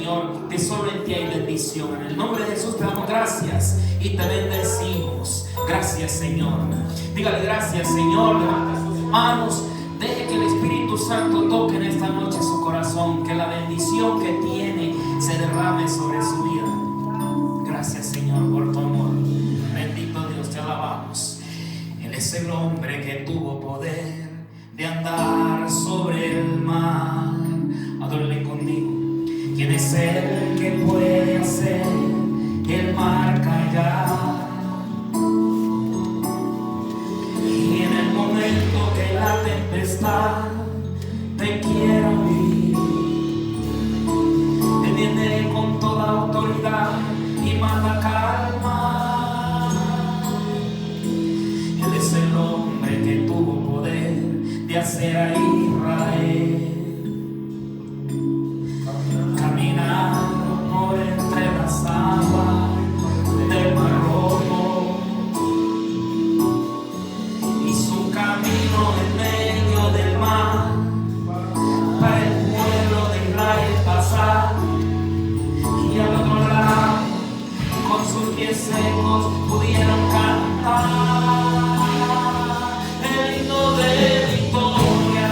Señor, que solo en ti hay bendición. En el nombre de Jesús te damos gracias y te bendecimos. Gracias, Señor. Dígale gracias, Señor. Levanta sus manos. Deje que el Espíritu Santo toque en esta noche su corazón. Que la bendición que tiene se derrame sobre su vida. Gracias, Señor, por tu amor. Bendito Dios, te alabamos. Él es el hombre que tuvo poder de andar sobre el mar. Adórale conmigo. ¿Quién es el que puede hacer el mar callar? Y en el momento que la tempestad te quiera huir, Él viene con toda autoridad y manda calma. Él es el hombre que tuvo poder de hacer a Israel caminar por entre las aguas del Mar Rojo. Hizo un camino en medio del mar para el pueblo de Israel pasar, y al otro lado con sus pies secos pudieron cantar el himno de victoria.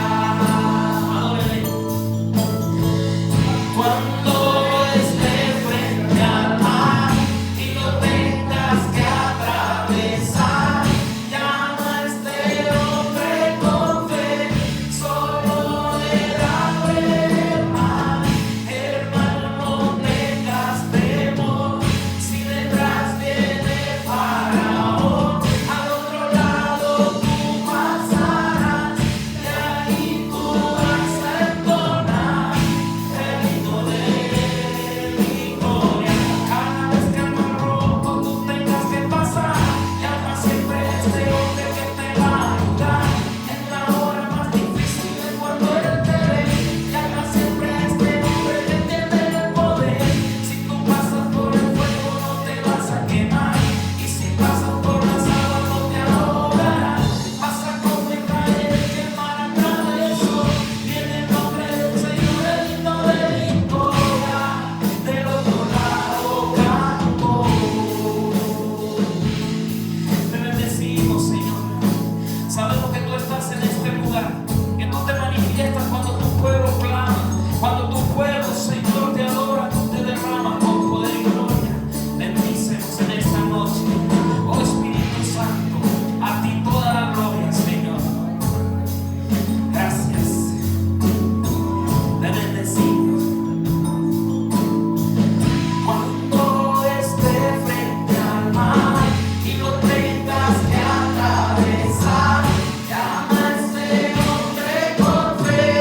Adórale. Cuando estés frente al mar y lo tengas que atravesar, llama a este hombre con fe, solo Él abre el mar. Hermano, no tengas temor, si detrás viene Faraón, al otro lado tú pasarás, y ahí tú vas a entonar el himno de victoria. Cada vez que al Mar Rojo tú tengas que pasar, llama siempre a este hombre que te va a ayudar. En la hora más difícil es cuando Él te ve, llama siempre a este hombre que tiene el poder. Si tú pasas por el fuego no te vas a quemar, y si pasas por las aguas no te ahogarás. Pasa como Israel que el mar atravesó, viene el nombre del Señor, el himno de victoria. Del otro lado canto. Te bendecimos, Señor. Sabemos que tú estás en este lugar, que tú te manifiestas cuando tu pueblo clama, cuando tu pueblo, Señor, te adora, tú te derramas con poder y gloria. Bendícenos en esta noche, oh Espíritu Santo, a ti toda la gloria, Señor. Gracias. Te bendecimos. Cuando estés frente al mar y lo tengas que atravesar, llama a este hombre con fe,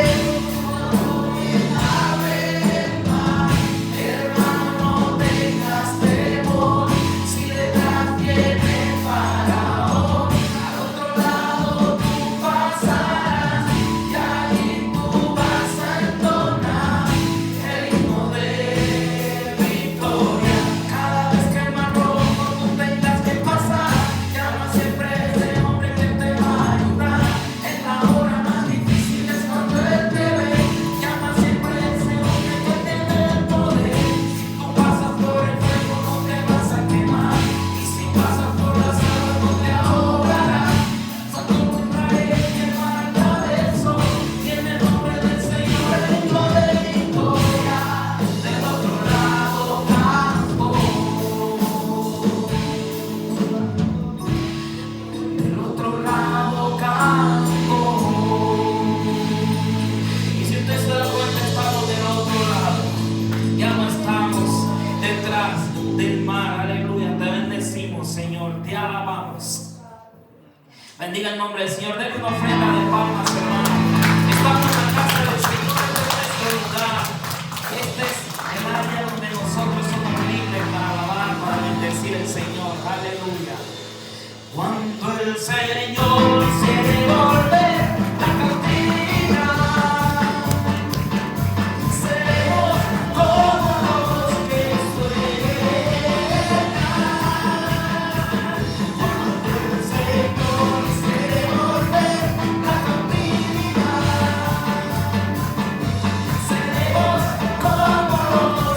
Él abre el mar. Hermano, no tengas temor, si detrás viene Faraón, al otro lado tú pasarás, y ahí tú vas a entonar el himno de victoria. Cada vez que el Mar Rojo tú tengas que pasar, llama siempre a este hombre que te va a ayudar. En la hora más difícil es cuando Él te ve, llama siempre a ese hombre que tiene el poder. Si tú pasas por el fuego no te vas a quemar, y si pasas por las aguas no te ahogarás. Son como Israel que el mar atravesó, tiene el nombre del Señor, el himno de victoria. Del otro lado canto. Del otro lado canto. Y si usted se da cuenta, estamos del otro lado. Ya no estamos detrás del mar. Aleluya. Te bendecimos, Señor. Te alabamos. Bendiga el nombre del Señor. Denle una ofrenda de palmas, hermano. Estamos en la casa del Señor, este es nuestro lugar. Este es el área donde nosotros somos libres para alabar, para bendecir al Señor. Aleluya. Cuando el Señor se devuelve la cautividad, seremos como los que sueñan. Cuando el Señor se devuelve la cautividad, seremos como los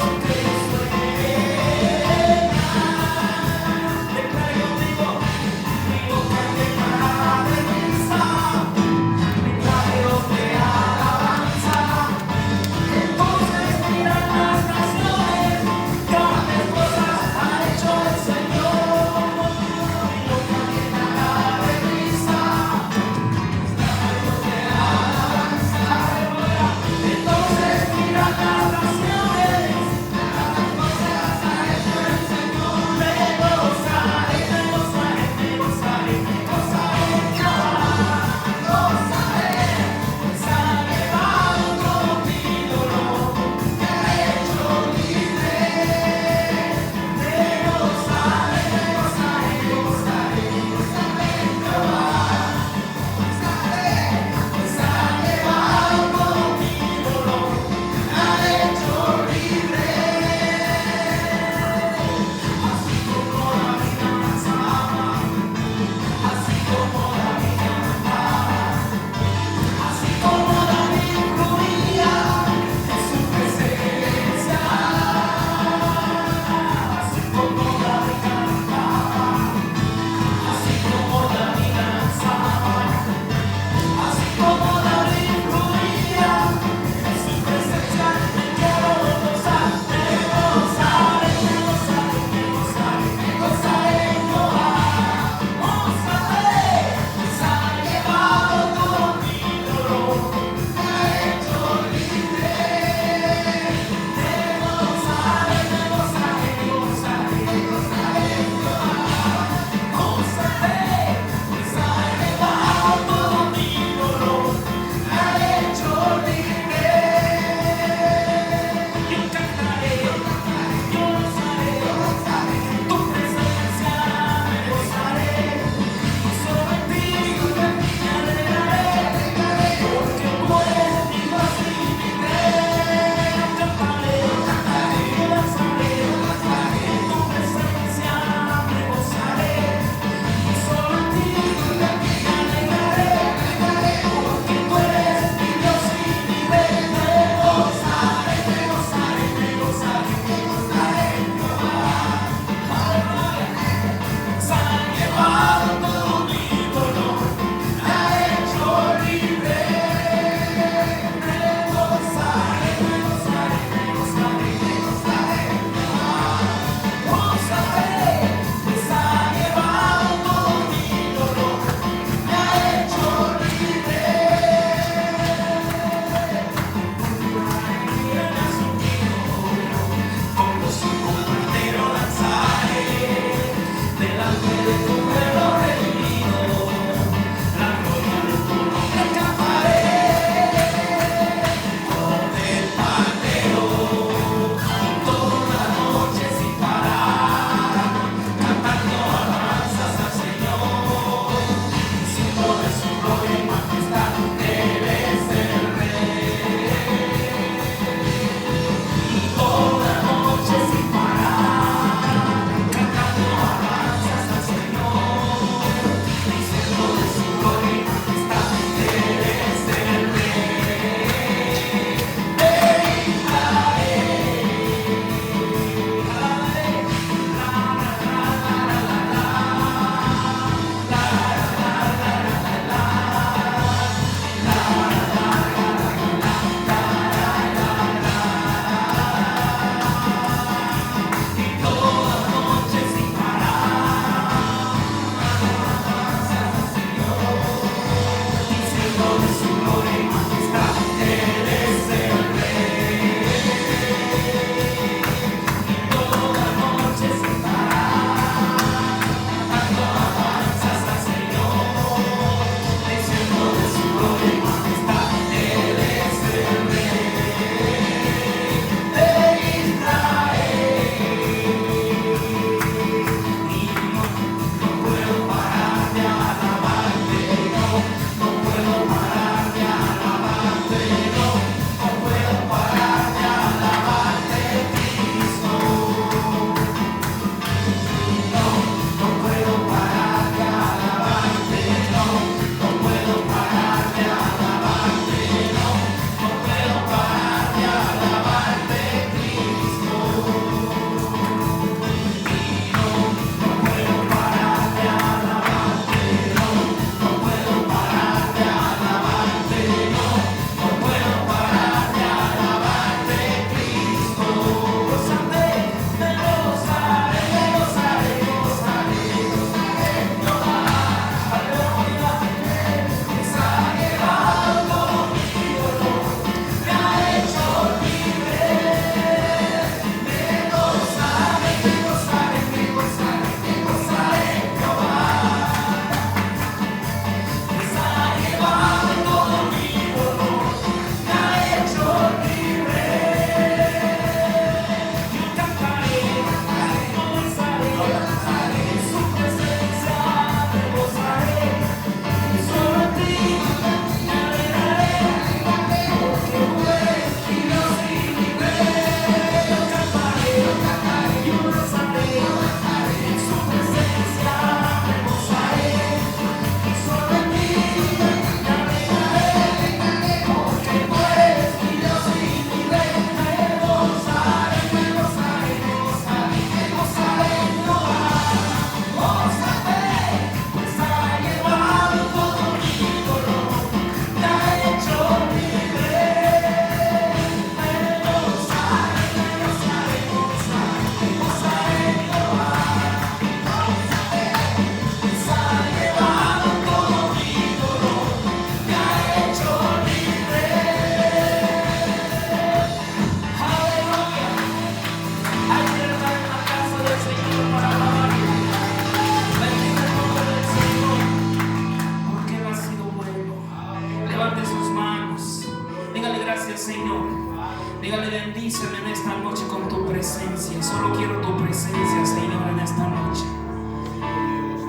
presencia, solo quiero tu presencia, Señor, en esta noche.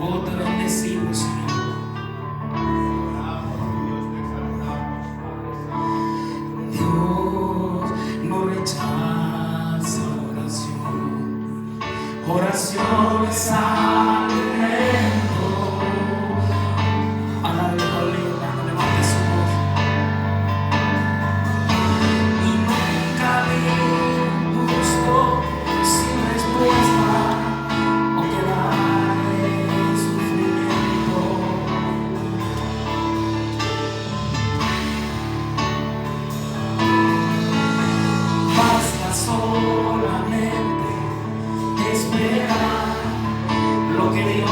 Oh, te bendecimos, Señor. Dios no rechaza oración, oraciones alimento. Aleluya, levante su voz. Y nunca vi un justo sin respuesta o quedar en sufrimiento. Basta solamente esperar lo que Dios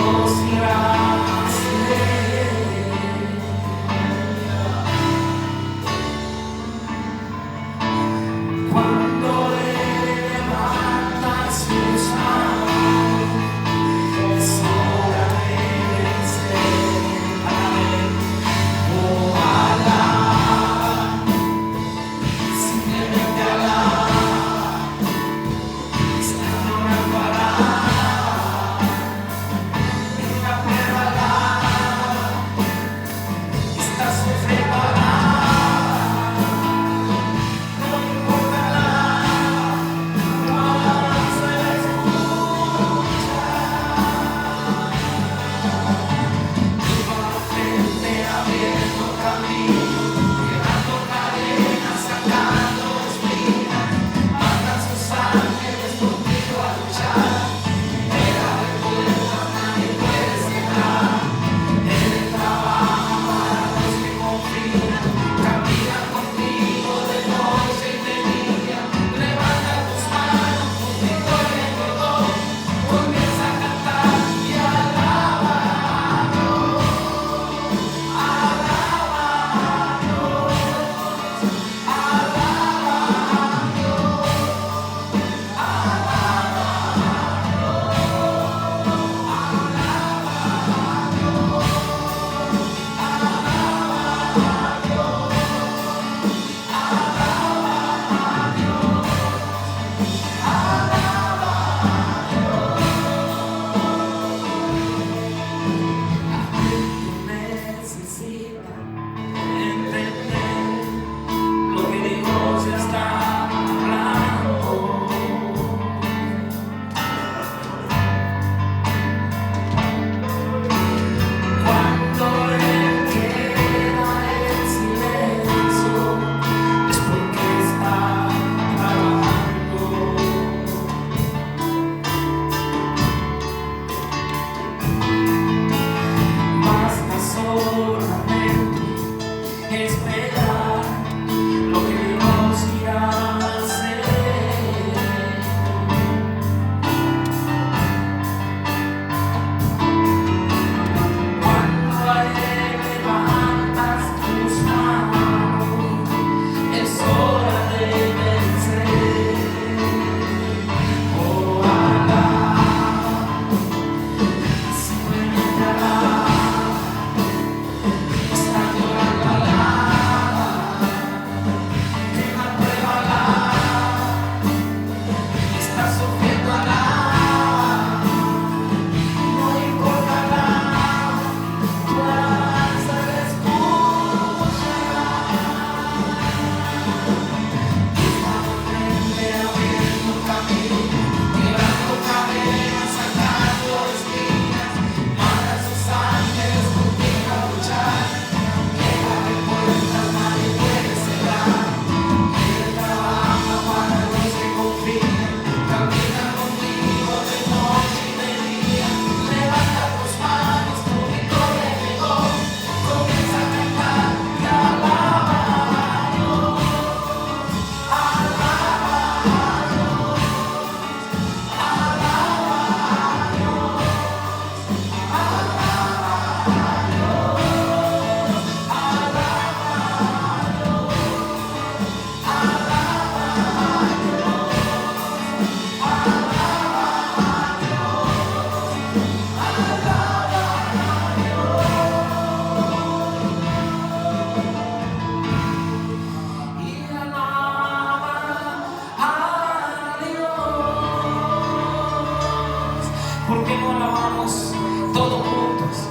¿Por qué no alabamos todos juntos?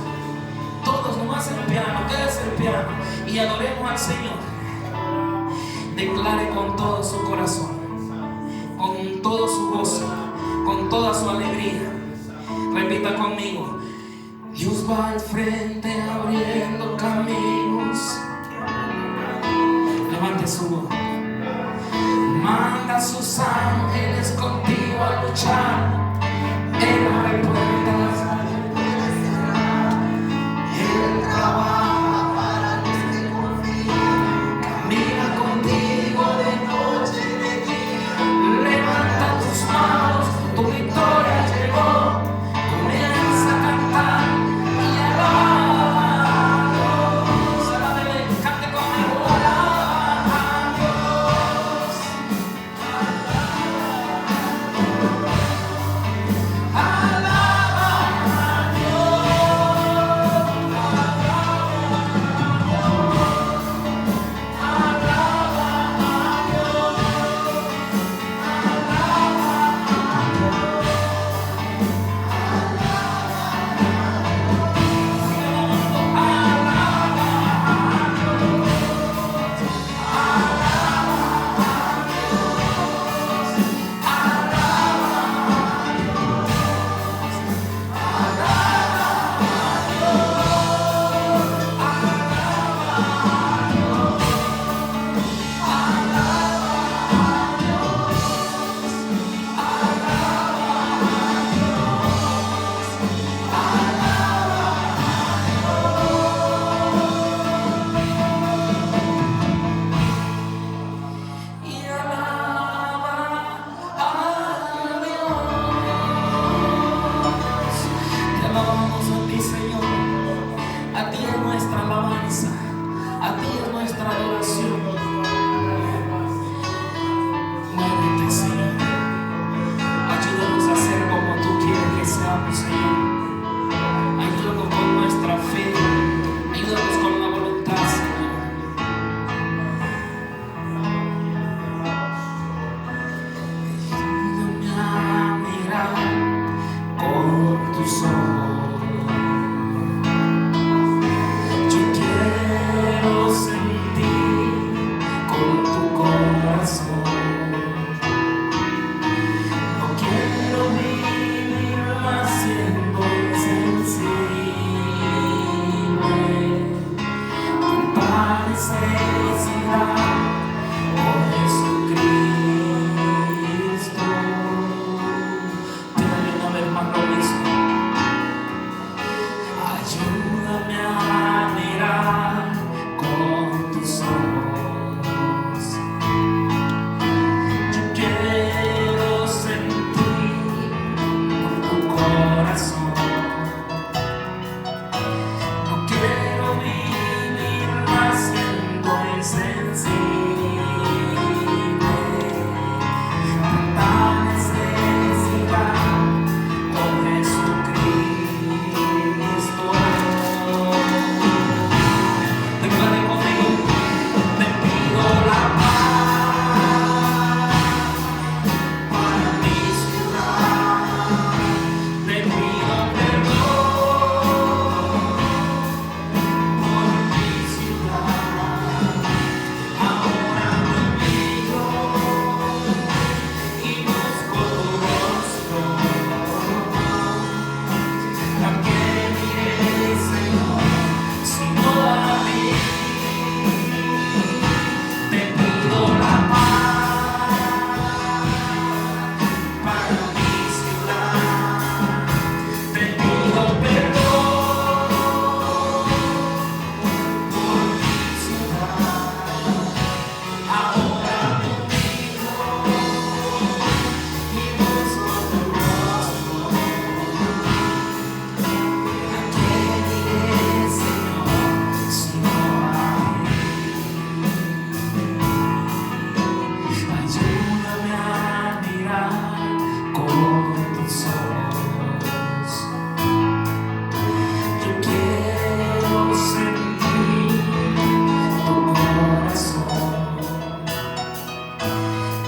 Todos, nomás el piano, quédese el piano y adoremos al Señor. Declare con todo su corazón, con todo su gozo, con toda su alegría. Repita conmigo: Dios va al frente abriendo caminos. Levante su voz. Manda a sus ángeles contigo a luchar. Él abre puertas, Él trabaja para los que confían. Camina contigo de noche y de día. Levanta tus manos, tu victoria llegó. Comienza a cantar y alaba a Dios. Alábele, cante conmigo, alaba a Dios.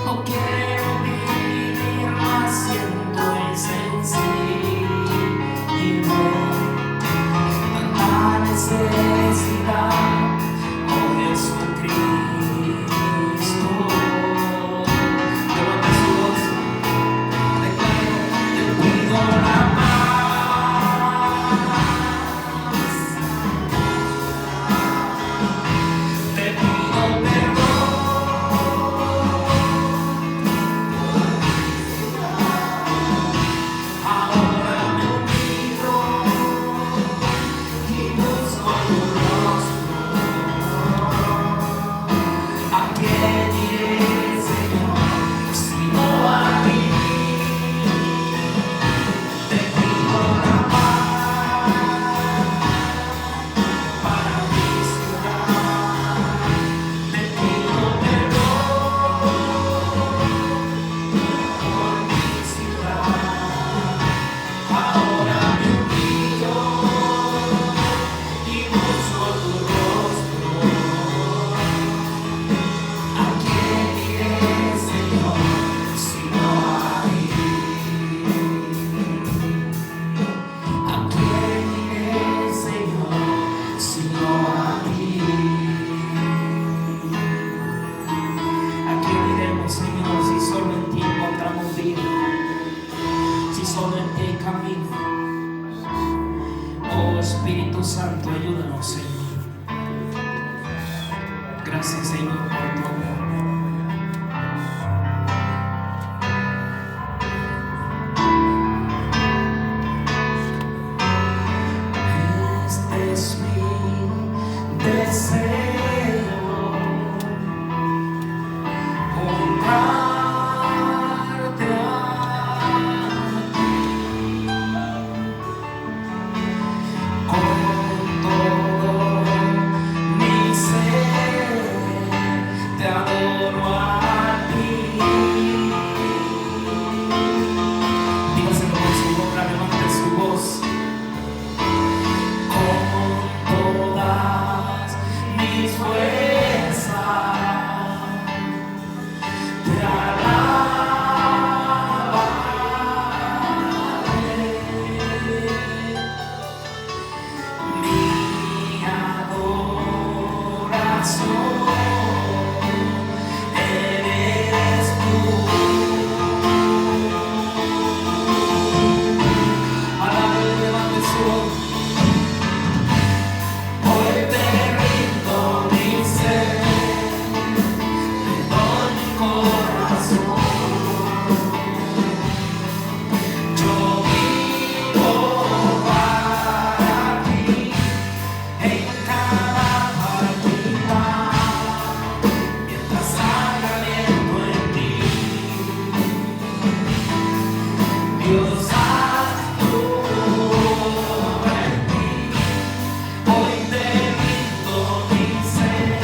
No quiero vivir más siendo insensible. camino. Oh Espíritu Santo, ayúdanos, Señor. Gracias, Señor, por tu amor. Este es mi deseo, honrarte a ti con todo mi ser, te adoro a ti. Dígaselo con su boca, levante su voz. Todas mis fuerzas te alabaré. Mi adoración eres tú. Alábale, levante su voz. Hoy te rindo mi ser, te doy mi corazón. Yo vivo para ti en cada partida, mientras haya aliento en mí. Dios, haz tu obra en mí. Hoy te rindo mi ser,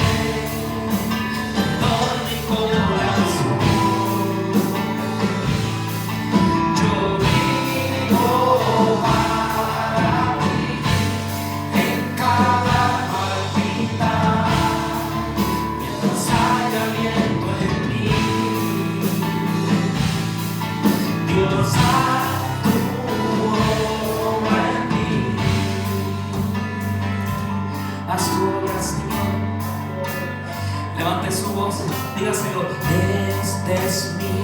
te doy mi corazón. Yo vivo para ti en cada partida, mientras haya aliento en mí. Dios, haz tu obra en mí. Haz tu obra, Señor. Levante su voz, dígaselo. Este es mi.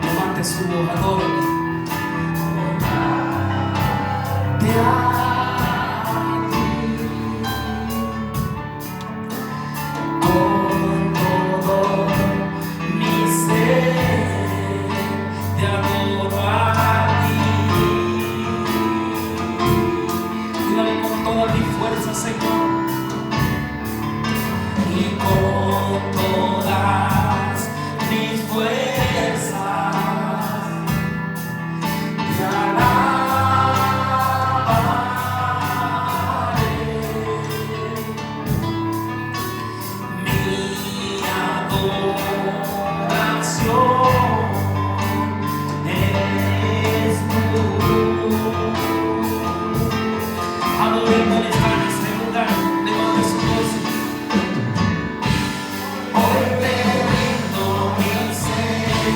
Levante su voz, adórale. Te amo con todo mi ser, te adoro a ti. Dígale con toda mi fuerza, Señor. Y con todas mis fuerzas te alabaré. Mi adoración eres tú. Adoremos en este lugar, levante su voz. Hoy te rindo mi ser.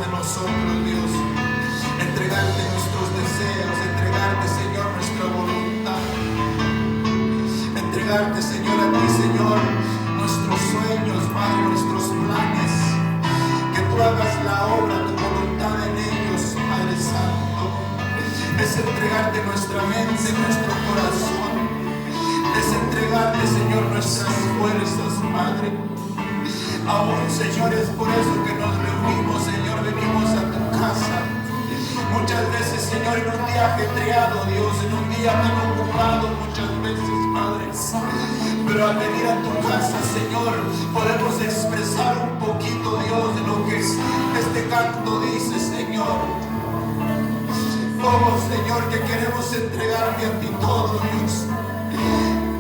de nosotros, Dios. Entregarte nuestros deseos, entregarte, Señor, nuestra voluntad. Entregarte, Señor, a ti, Señor, nuestros sueños, Padre, nuestros planes. Que tú hagas la obra, tu voluntad en ellos, Padre Santo. Es entregarte nuestra mente, nuestro corazón. Es entregarte, Señor, nuestras fuerzas, Padre. Aún, Señor, es por eso que nos reunimos, Señor, venimos a tu casa. Muchas veces, Señor, en un día ajetreado, Dios, en un día tan ocupado, muchas veces, Padre. Pero al venir a tu casa, Señor, podemos expresar un poquito, Dios, de lo que este canto dice, Señor. Oh, Señor, que queremos entregarte a ti todo, Dios.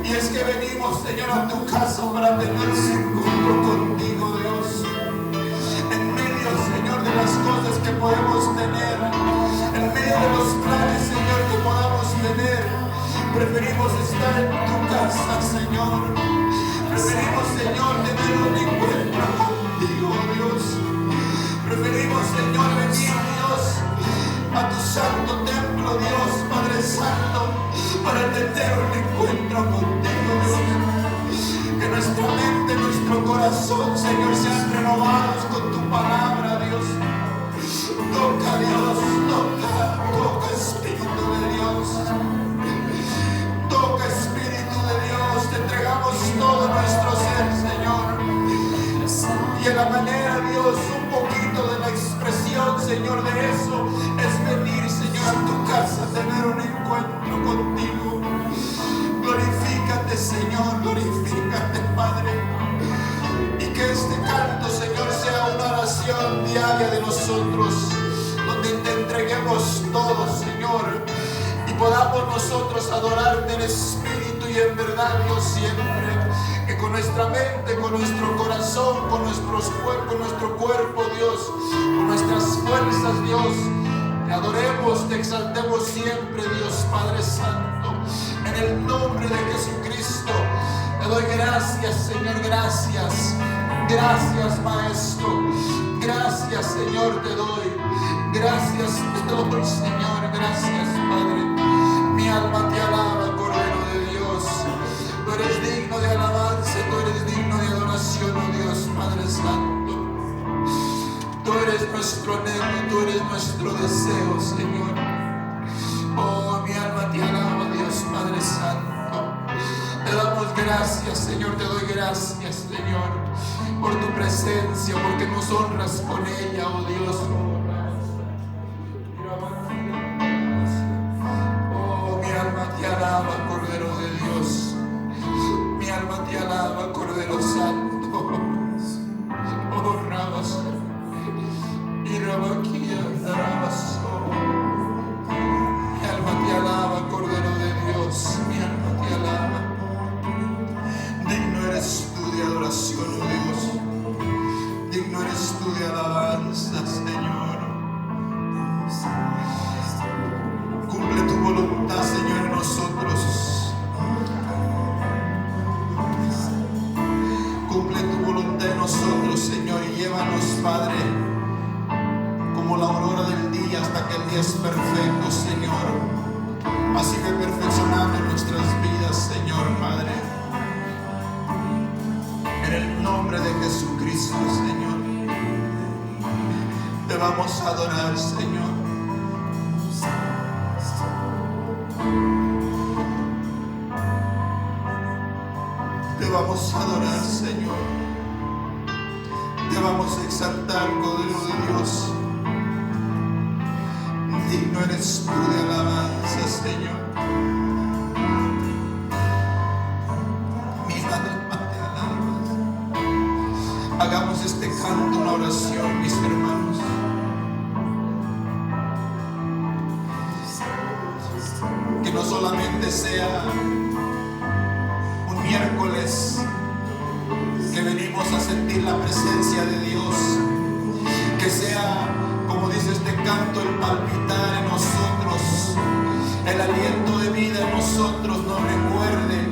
Y es que venimos, Señor, a tu casa para tener un encuentro contigo, Dios. En medio, Señor, de las cosas que podemos tener, en medio de los planes, Señor, que podamos tener, preferimos estar en tu casa, Señor. Preferimos, Señor, tener un encuentro contigo, Dios. Preferimos, Señor, venir, Dios, a tu santo templo, Dios, Padre Santo, para tener un encuentro contigo, Dios. Que nuestra mente, nuestro corazón, Señor, sean renovados con tu palabra, Dios. Toca, Dios, toca, Espíritu de Dios. Toca, Espíritu de Dios. Te entregamos todo nuestro ser, Señor. Y en la manera, Dios, un poquito de la expresión, Señor, de eso es venir, Señor, a tu casa, tener un encuentro contigo. Glorifícate, Señor, glorifícate, Padre. Y que este canto, Señor, sea una oración diaria de nosotros, donde te entreguemos todo, Señor, y podamos nosotros adorarte en espíritu y en verdad, Dios, siempre. Que con nuestra mente, con nuestro corazón, con nuestro cuerpo, Dios, con nuestras fuerzas, Dios, te adoremos, te exaltemos siempre, Dios Padre Santo. En el nombre de Jesucristo, te doy gracias, Señor, gracias. Gracias, Maestro. Gracias, Señor, te doy. Gracias, te doy, Señor. Gracias, Padre. Mi alma te alaba, Cordero de Dios. Tú eres digno de alabanza, tú eres digno de adoración, oh Dios, Padre Santo. Tú eres nuestro anhelo, tú eres nuestro deseo, Señor. Oh, mi alma te alaba, Dios, Padre Santo. Te damos gracias, Señor, te doy gracias, Señor, por tu presencia, porque nos honras con ella, oh Dios. Oh, mi alma te alaba, Cordero de Dios. Mi alma te alaba, Cordero Santo. Oh, Rabas, y Rabaquía, Rabas. Mi alma te alaba, Cordero de Dios. Mi alma te alaba. Digno eres tú de adoración, oh Dios. Digno eres tú de alabanza, Señor. Cumple tu voluntad, Señor, en nosotros. Cumple tu voluntad en nosotros, Señor, y llévanos, Padre, como la aurora del día hasta que el día es perfecto, Señor. Así que perfeccionando nuestras vidas, Señor, Padre. En el nombre de Jesucristo, Señor, te vamos a adorar, Señor. Te vamos a adorar, Señor. Te vamos a exaltar, Cordero de Dios. Digno eres tú de alabanza, Señor. Mi alma te alaba. Hagamos este canto una oración, mis hermanos. Que no solamente sea un miércoles que venimos a sentir la presencia de Dios, que sea, como dice este canto, el palpitar en nosotros, el aliento de vida en nosotros nos recuerde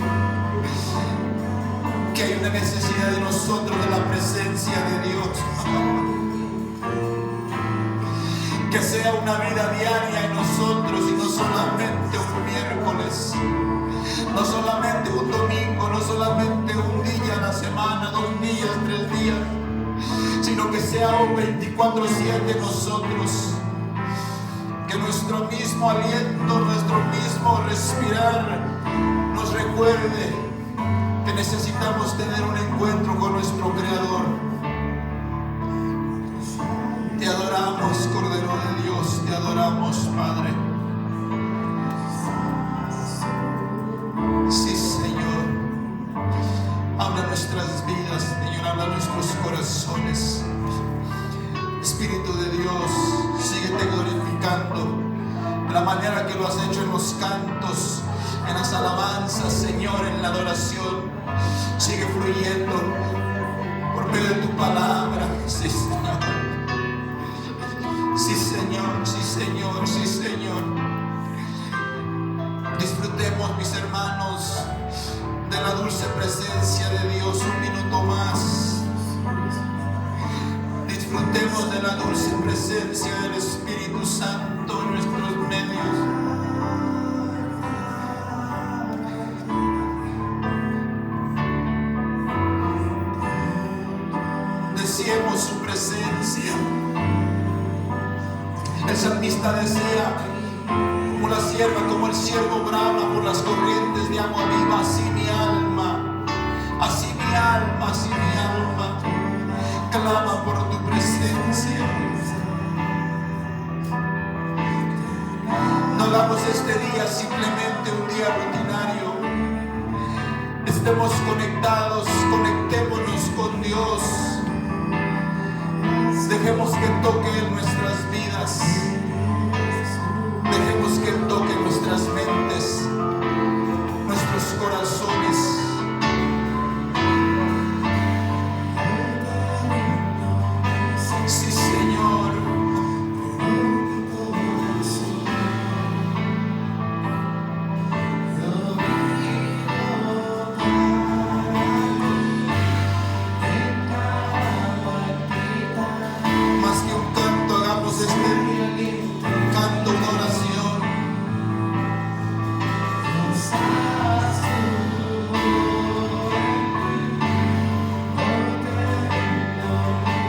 que hay una necesidad de nosotros de la presencia de Dios. Que sea una vida diaria en nosotros y no solamente un miércoles, no solamente un domingo, no solamente un día a la semana, 2 días, 3 días, sino que sea un 24/7 en nosotros. Que nuestro mismo aliento, nuestro mismo respirar nos recuerde que necesitamos tener un encuentro con nuestro Creador. Te adoramos, Cordero de Dios, te adoramos, Padre. Sí, Señor, habla nuestras vidas, Señor, habla nuestros corazones. Espíritu de Dios, síguete glorificando de la manera que lo has hecho en los cantos, en las alabanzas, Señor, en la adoración. Sigue fluyendo por medio de tu palabra. Sí, Señor. Sí, Señor, sí, Señor, sí, Señor. Disfrutemos, mis hermanos, de la dulce presencia de Dios un minuto más. Disfrutemos de la dulce presencia del Espíritu Santo en nuestros medios. Deseemos su presencia. El salmista decía, como la sierva, como el siervo brama por las corrientes de agua viva, así mi alma, así mi alma, así mi alma clama por tu presencia. No hagamos este día simplemente un día rutinario. Estemos conectados, conectémonos con Dios. Dejemos que toque en nuestras vidas. Dejemos que toque nuestras mentes, nuestros corazones. Sí, Señor. Más que un canto, hagamos este canto, una oración.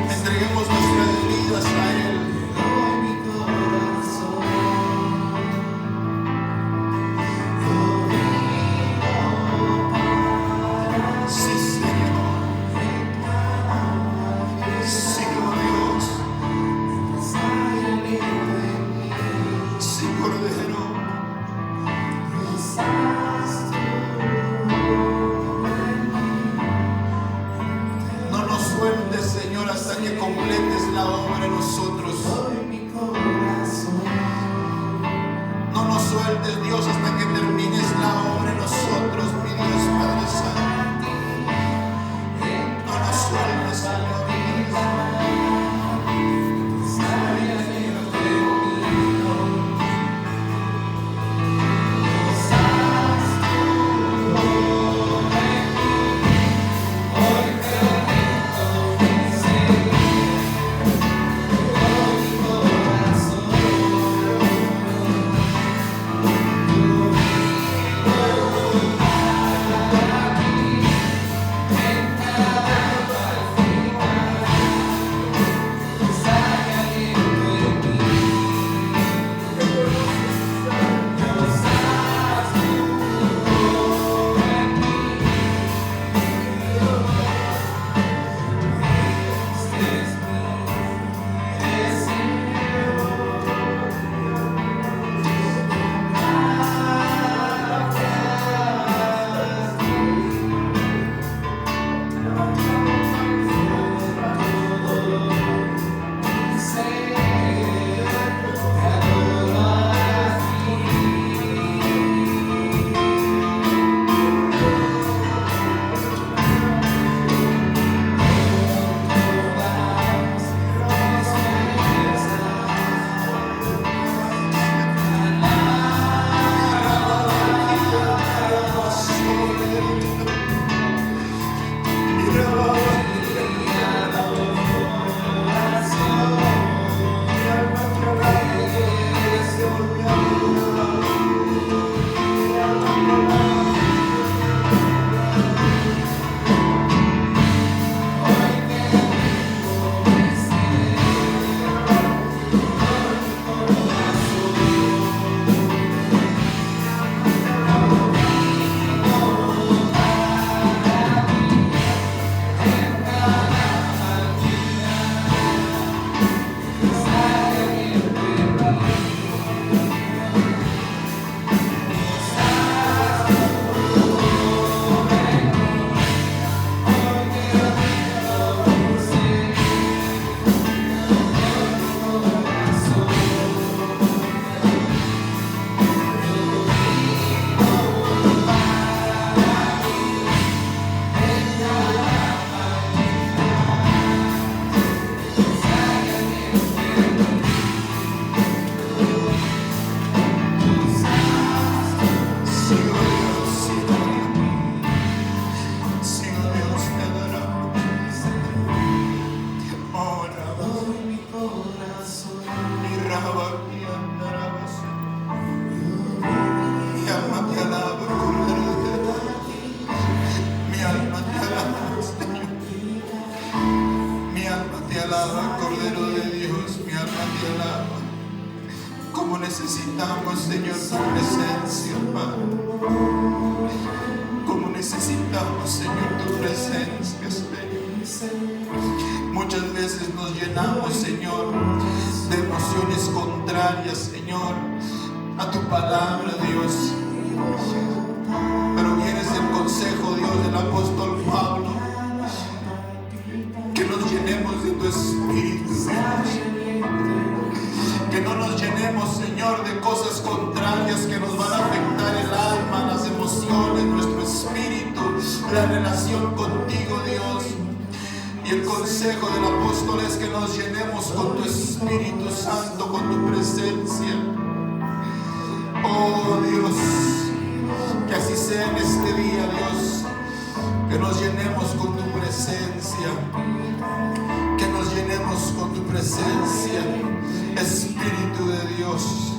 Entreguemos nuestras vidas a Él. Sí, Señor. Sí, oh Dios. Sí, Cordero. No nos sueltes, Señor, hasta que completes la obra en nosotros. No nos sueltes, Dios, hasta que termines la obra en nosotros, mi Dios, Padre Santo. No nos sueltes, Señor. alaba, Cordero de Dios, mi alma te alaba. Como necesitamos, Señor, tu presencia, Padre. Como necesitamos, Señor, tu presencia, Señor. Muchas veces nos llenamos, Señor, de emociones contrarias, Señor, a tu palabra, Dios. Pero vienes el consejo, Dios, del apóstol Pablo, que nos llenemos de tu Espíritu, Dios. Que no nos llenemos, Señor, de cosas contrarias que nos van a afectar el alma, las emociones, nuestro espíritu, la relación contigo, Dios. Y el consejo del apóstol es que nos llenemos con tu Espíritu Santo, con tu presencia. Oh Dios, que así sea en este día, Dios, que nos llenemos con tu presencia, que nos llenemos con tu presencia, Espíritu de Dios,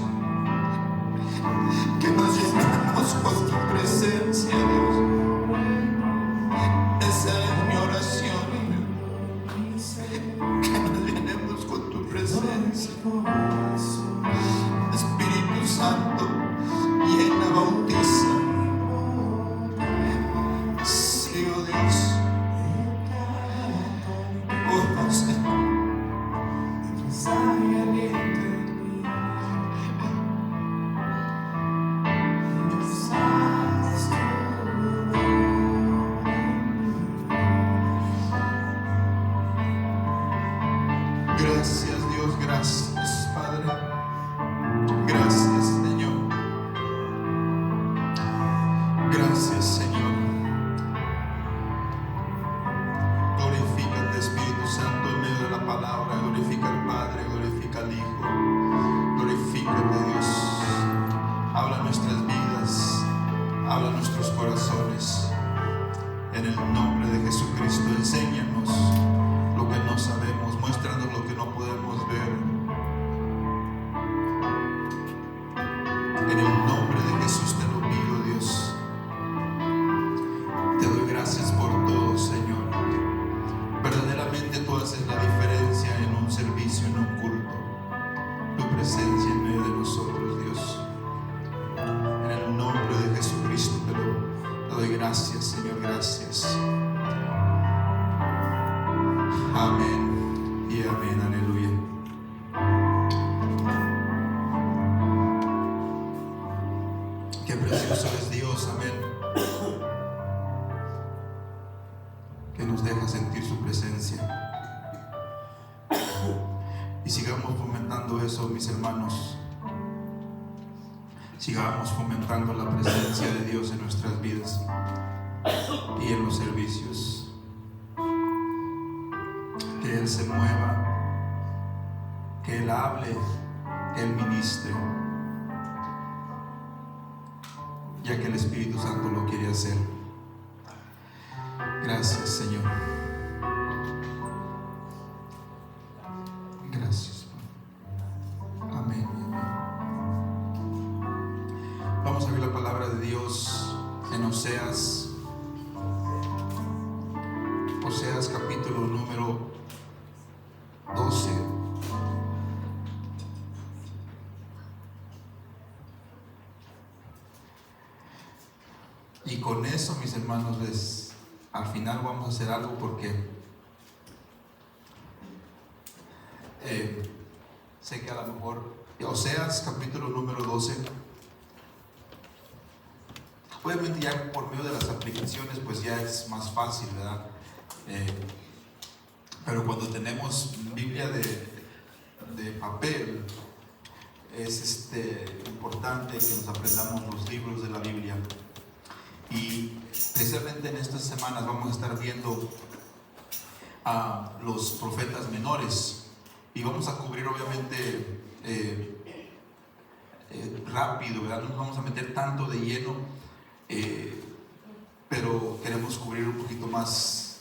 que nos llenemos con tu presencia, Dios. Esa es mi oración, que nos llenemos con tu presencia. Espíritu Santo, llena, bautiza. Sí, oh Dios. Oh Señor. Gracias, Dios, gracias, Padre. Gracias, Señor. Gracias, Señor. Glorifícate, Espíritu Santo, en medio de la palabra. Glorifica al Padre, glorifica al Hijo. Glorifícate, Dios. Habla nuestras vidas, habla nuestros corazones. En el nombre de Jesucristo, enséñanos lo que no sabemos, muéstranos lo que no podemos ver. En el nombre de Jesús te lo pido, Dios. Te doy gracias por todo, Señor. Verdaderamente tú haces la diferencia en un servicio, en un culto. Tu presencia en medio de nosotros, Dios. En el nombre de Jesucristo te doy gracias, Señor, gracias. Amén y amén, aleluya. Qué precioso es Dios, amén. Que nos deja sentir su presencia. Y sigamos fomentando eso, mis hermanos. Sigamos fomentando la presencia de Dios en nuestras vidas y en los servicios. Que Él se mueva, que Él hable, que Él ministre, ya que el Espíritu Santo lo quiere hacer. Gracias, Señor. Gracias. Amén. Vamos a ver la palabra de Dios en Oseas capítulo número 12. Y con eso, mis hermanos, al final vamos a hacer algo porque sé que a lo mejor Oseas capítulo número 12. Obviamente ya por medio de las aplicaciones pues ya es más fácil, ¿verdad? Pero cuando tenemos Biblia de papel es importante que nos aprendamos los libros de la Biblia. Y precisamente en estas semanas vamos a estar viendo a los profetas menores y vamos a cubrir obviamente rápido, ¿verdad? No nos vamos a meter tanto de lleno, pero queremos cubrir un poquito más.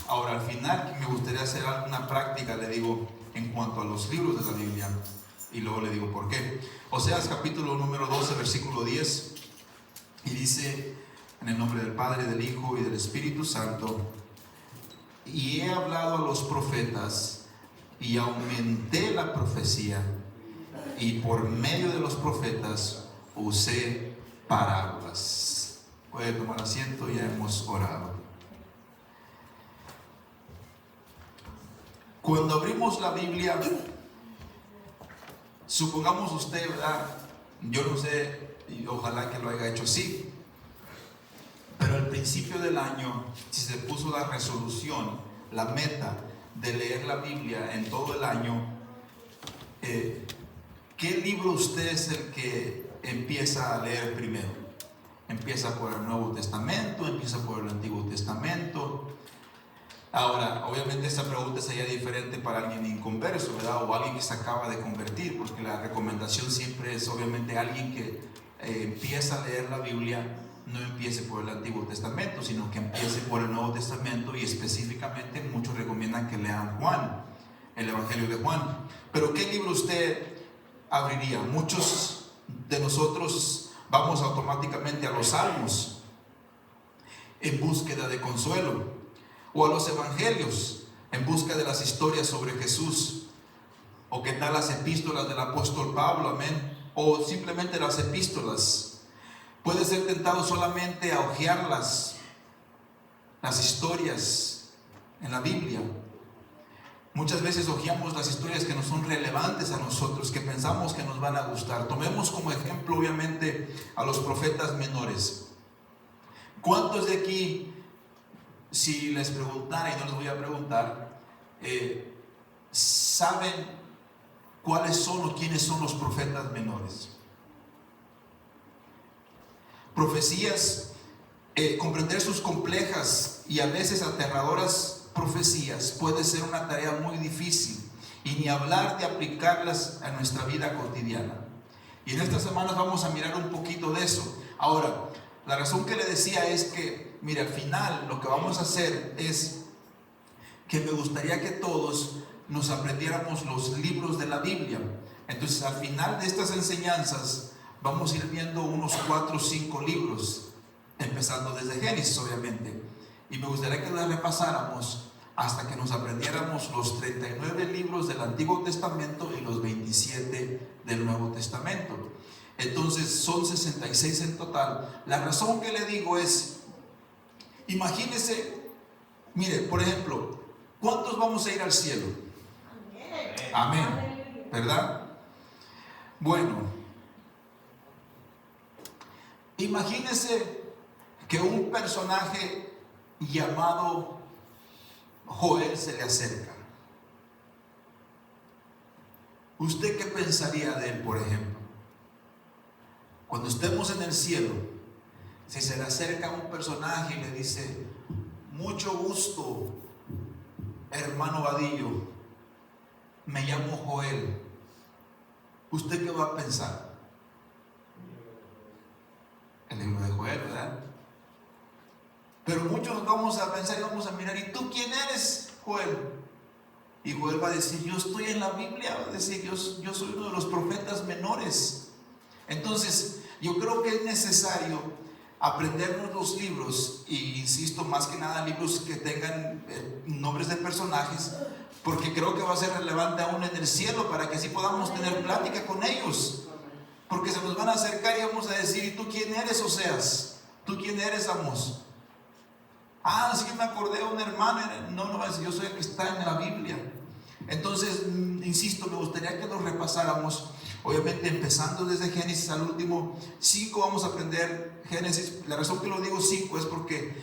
Ahora, al final me gustaría hacer alguna práctica, le digo, en cuanto a los libros de la Biblia, y luego le digo por qué. Oseas capítulo número 12, versículo 10, y dice: en el nombre del Padre, del Hijo y del Espíritu Santo, y he hablado a los profetas y aumenté la profecía, y por medio de los profetas usé parábolas. Puede tomar asiento, ya hemos orado. Cuando abrimos la Biblia, supongamos usted, ¿verdad? Yo no sé, y ojalá que lo haya hecho así, pero al principio del año, si se puso la resolución, la meta de leer la Biblia en todo el año, ¿qué libro usted es el que empieza a leer primero? ¿Empieza por el Nuevo Testamento? ¿Empieza por el Antiguo Testamento? Ahora, obviamente esta pregunta sería diferente para alguien inconverso, ¿verdad? O alguien que se acaba de convertir, porque la recomendación siempre es obviamente alguien que empieza a leer la Biblia, no empiece por el Antiguo Testamento, sino que empiece por el Nuevo Testamento, y específicamente muchos recomiendan que lean Juan, el Evangelio de Juan. Pero ¿qué libro usted abriría? Muchos de nosotros vamos automáticamente a los Salmos en búsqueda de consuelo, o a los Evangelios en busca de las historias sobre Jesús, o qué tal las epístolas del apóstol Pablo, amén, o simplemente las epístolas. Puede ser tentado solamente a hojear las historias en la Biblia. Muchas veces hojeamos las historias que no son relevantes a nosotros, que pensamos que nos van a gustar. Tomemos como ejemplo obviamente a los profetas menores. ¿Cuántos de aquí, si les preguntara, y no les voy a preguntar, saben cuáles son o quiénes son los profetas menores? Profecías, comprender sus complejas y a veces aterradoras profecías puede ser una tarea muy difícil, y ni hablar de aplicarlas a nuestra vida cotidiana. Y en estas semanas vamos a mirar un poquito de eso. Ahora, la razón que le decía es que, mire, al final lo que vamos a hacer es que me gustaría que todos nos aprendiéramos los libros de la Biblia. Entonces, al final de estas enseñanzas vamos a ir viendo unos 4 o 5 libros, empezando desde Génesis, obviamente. Y me gustaría que las repasáramos hasta que nos aprendiéramos los 39 libros del Antiguo Testamento y los 27 del Nuevo Testamento. Entonces son 66 en total. La razón que le digo es, imagínese, mire, por ejemplo, ¿cuántos vamos a ir al cielo? Amén, ¿verdad? Bueno, imagínese que un personaje llamado Joel se le acerca. ¿Usted qué pensaría de él, por ejemplo? Cuando estemos en el cielo, si se le acerca un personaje y le dice: mucho gusto, hermano Vadillo, me llamo Joel, ¿usted qué va a pensar? El libro de Joel, ¿verdad? Pero muchos vamos a pensar y vamos a mirar: ¿y tú quién eres, Joel? Y Joel va a decir: yo estoy en la Biblia, va a decir, yo soy uno de los profetas menores. Entonces, yo creo que es necesario aprendernos los libros, y insisto, más que nada libros que tengan nombres de personajes, porque creo que va a ser relevante aún en el cielo, para que así podamos tener plática con ellos, porque se nos van a acercar y vamos a decir: ¿y tú quién eres, Oseas? ¿Tú quién eres, Amos? Ah, sí que me acordé de un hermano. No, va a decir: yo soy el que está en la Biblia. Entonces, insisto, me gustaría que los repasáramos, obviamente empezando desde Génesis al último 5. Vamos a aprender Génesis. La razón que lo digo 5 es porque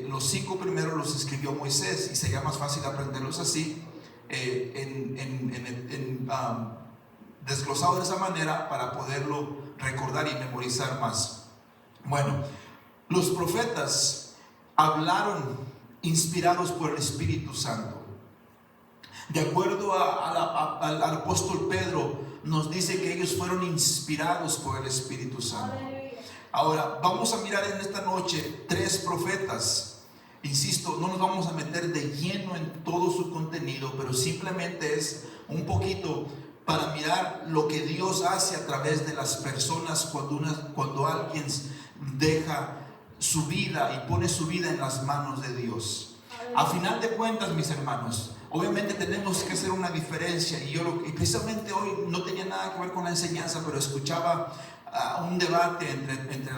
los 5 primeros los escribió Moisés, y sería más fácil aprenderlos así, desglosado de esa manera, para poderlo recordar y memorizar más. Bueno, los profetas hablaron inspirados por el Espíritu Santo. De acuerdo al apóstol Pedro, nos dice que ellos fueron inspirados por el Espíritu Santo. Ahora, vamos a mirar en esta noche 3 profetas. Insisto, no nos vamos a meter de lleno en todo su contenido, pero simplemente es un poquito para mirar lo que Dios hace a través de las personas cuando alguien deja su vida y pone su vida en las manos de Dios. A final de cuentas, mis hermanos, obviamente tenemos que hacer una diferencia. Y precisamente hoy no tenía nada que ver con la enseñanza, pero escuchaba un debate entre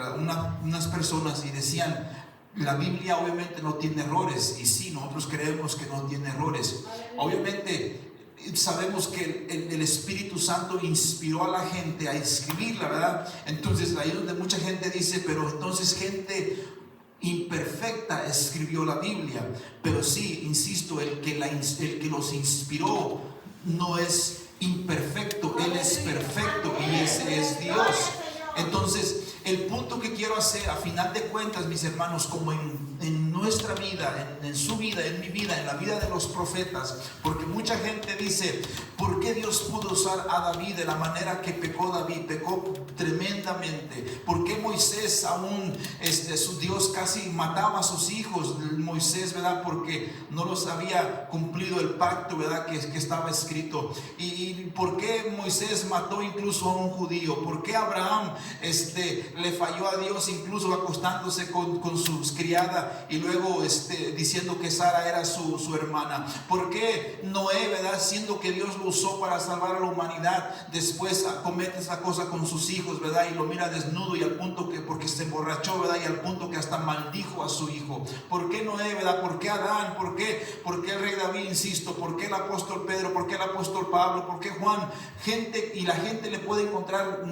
unas personas y decían: la Biblia obviamente no tiene errores. Y sí, nosotros creemos que no tiene errores. Obviamente sabemos que el Espíritu Santo inspiró a la gente a escribirla, ¿verdad? Entonces ahí donde mucha gente dice: pero entonces gente imperfecta escribió la Biblia. Pero sí, insisto, el que los inspiró no es imperfecto, Él es perfecto y ese es Dios. Entonces, el punto que quiero hacer, a final de cuentas, mis hermanos, como en nuestra vida, en su vida, en mi vida, en la vida de los profetas, porque mucha gente dice: ¿por qué Dios pudo usar a David de la manera que pecó David? Pecó tremendamente. ¿Por qué Moisés aún, su Dios casi mataba a sus hijos? Moisés, ¿verdad? Porque no los había cumplido el pacto, ¿verdad? Que estaba escrito. ¿Y por qué Moisés mató incluso a un judío? ¿Por qué Abraham le falló a Dios, incluso acostándose con su criada y luego diciendo que Sara era su hermana? ¿Por qué Noé, verdad, siendo que Dios lo usó para salvar a la humanidad, después comete esa cosa con sus hijos, verdad, y lo mira desnudo, y al punto que, porque se emborrachó, verdad, y al punto que hasta maldijo a su hijo? ¿Por qué Noé, verdad? ¿Por qué Adán? ¿Por qué el rey David, insisto? ¿Por qué el apóstol Pedro? ¿Por qué el apóstol Pablo? ¿Por qué Juan? Y la gente le puede encontrar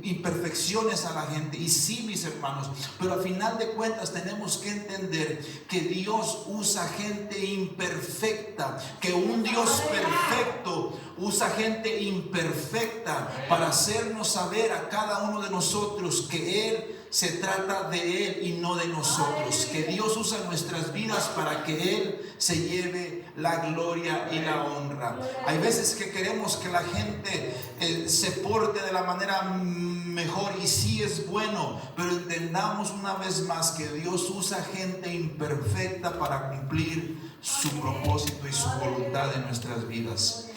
imperfecciones a la gente, y sí, mis hermanos, pero al final de cuentas tenemos que entender que Dios usa gente imperfecta, que un Dios perfecto usa gente imperfecta para hacernos saber a cada uno de nosotros que Él se trata de Él y no de nosotros, que Dios usa nuestras vidas para que Él se lleve la gloria y la honra. Hay veces que queremos que la gente se porte de la manera mejor, y sí es bueno, pero entendamos una vez más que Dios usa gente imperfecta para cumplir su propósito y su voluntad en nuestras vidas.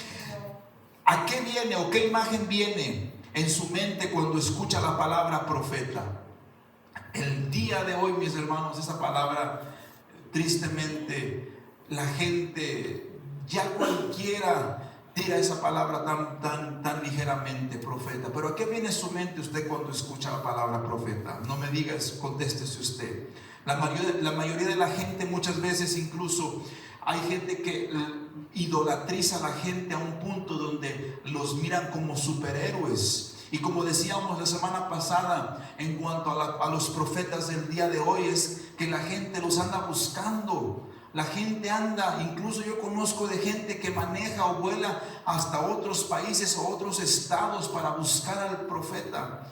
¿A qué viene o qué imagen viene en su mente cuando escucha la palabra profeta? El día de hoy, mis hermanos, esa palabra, tristemente, la gente, ya cualquiera tira esa palabra tan ligeramente, profeta. Pero ¿a qué viene su mente usted cuando escucha la palabra profeta? No me digas, contéstese usted. La mayoría de la gente, muchas veces incluso, hay gente que idolatriza a la gente a un punto donde los miran como superhéroes. Y como decíamos la semana pasada, en cuanto a los profetas del día de hoy, es que la gente los anda buscando. La gente anda, incluso yo conozco de gente que maneja o vuela hasta otros países o otros estados para buscar al profeta.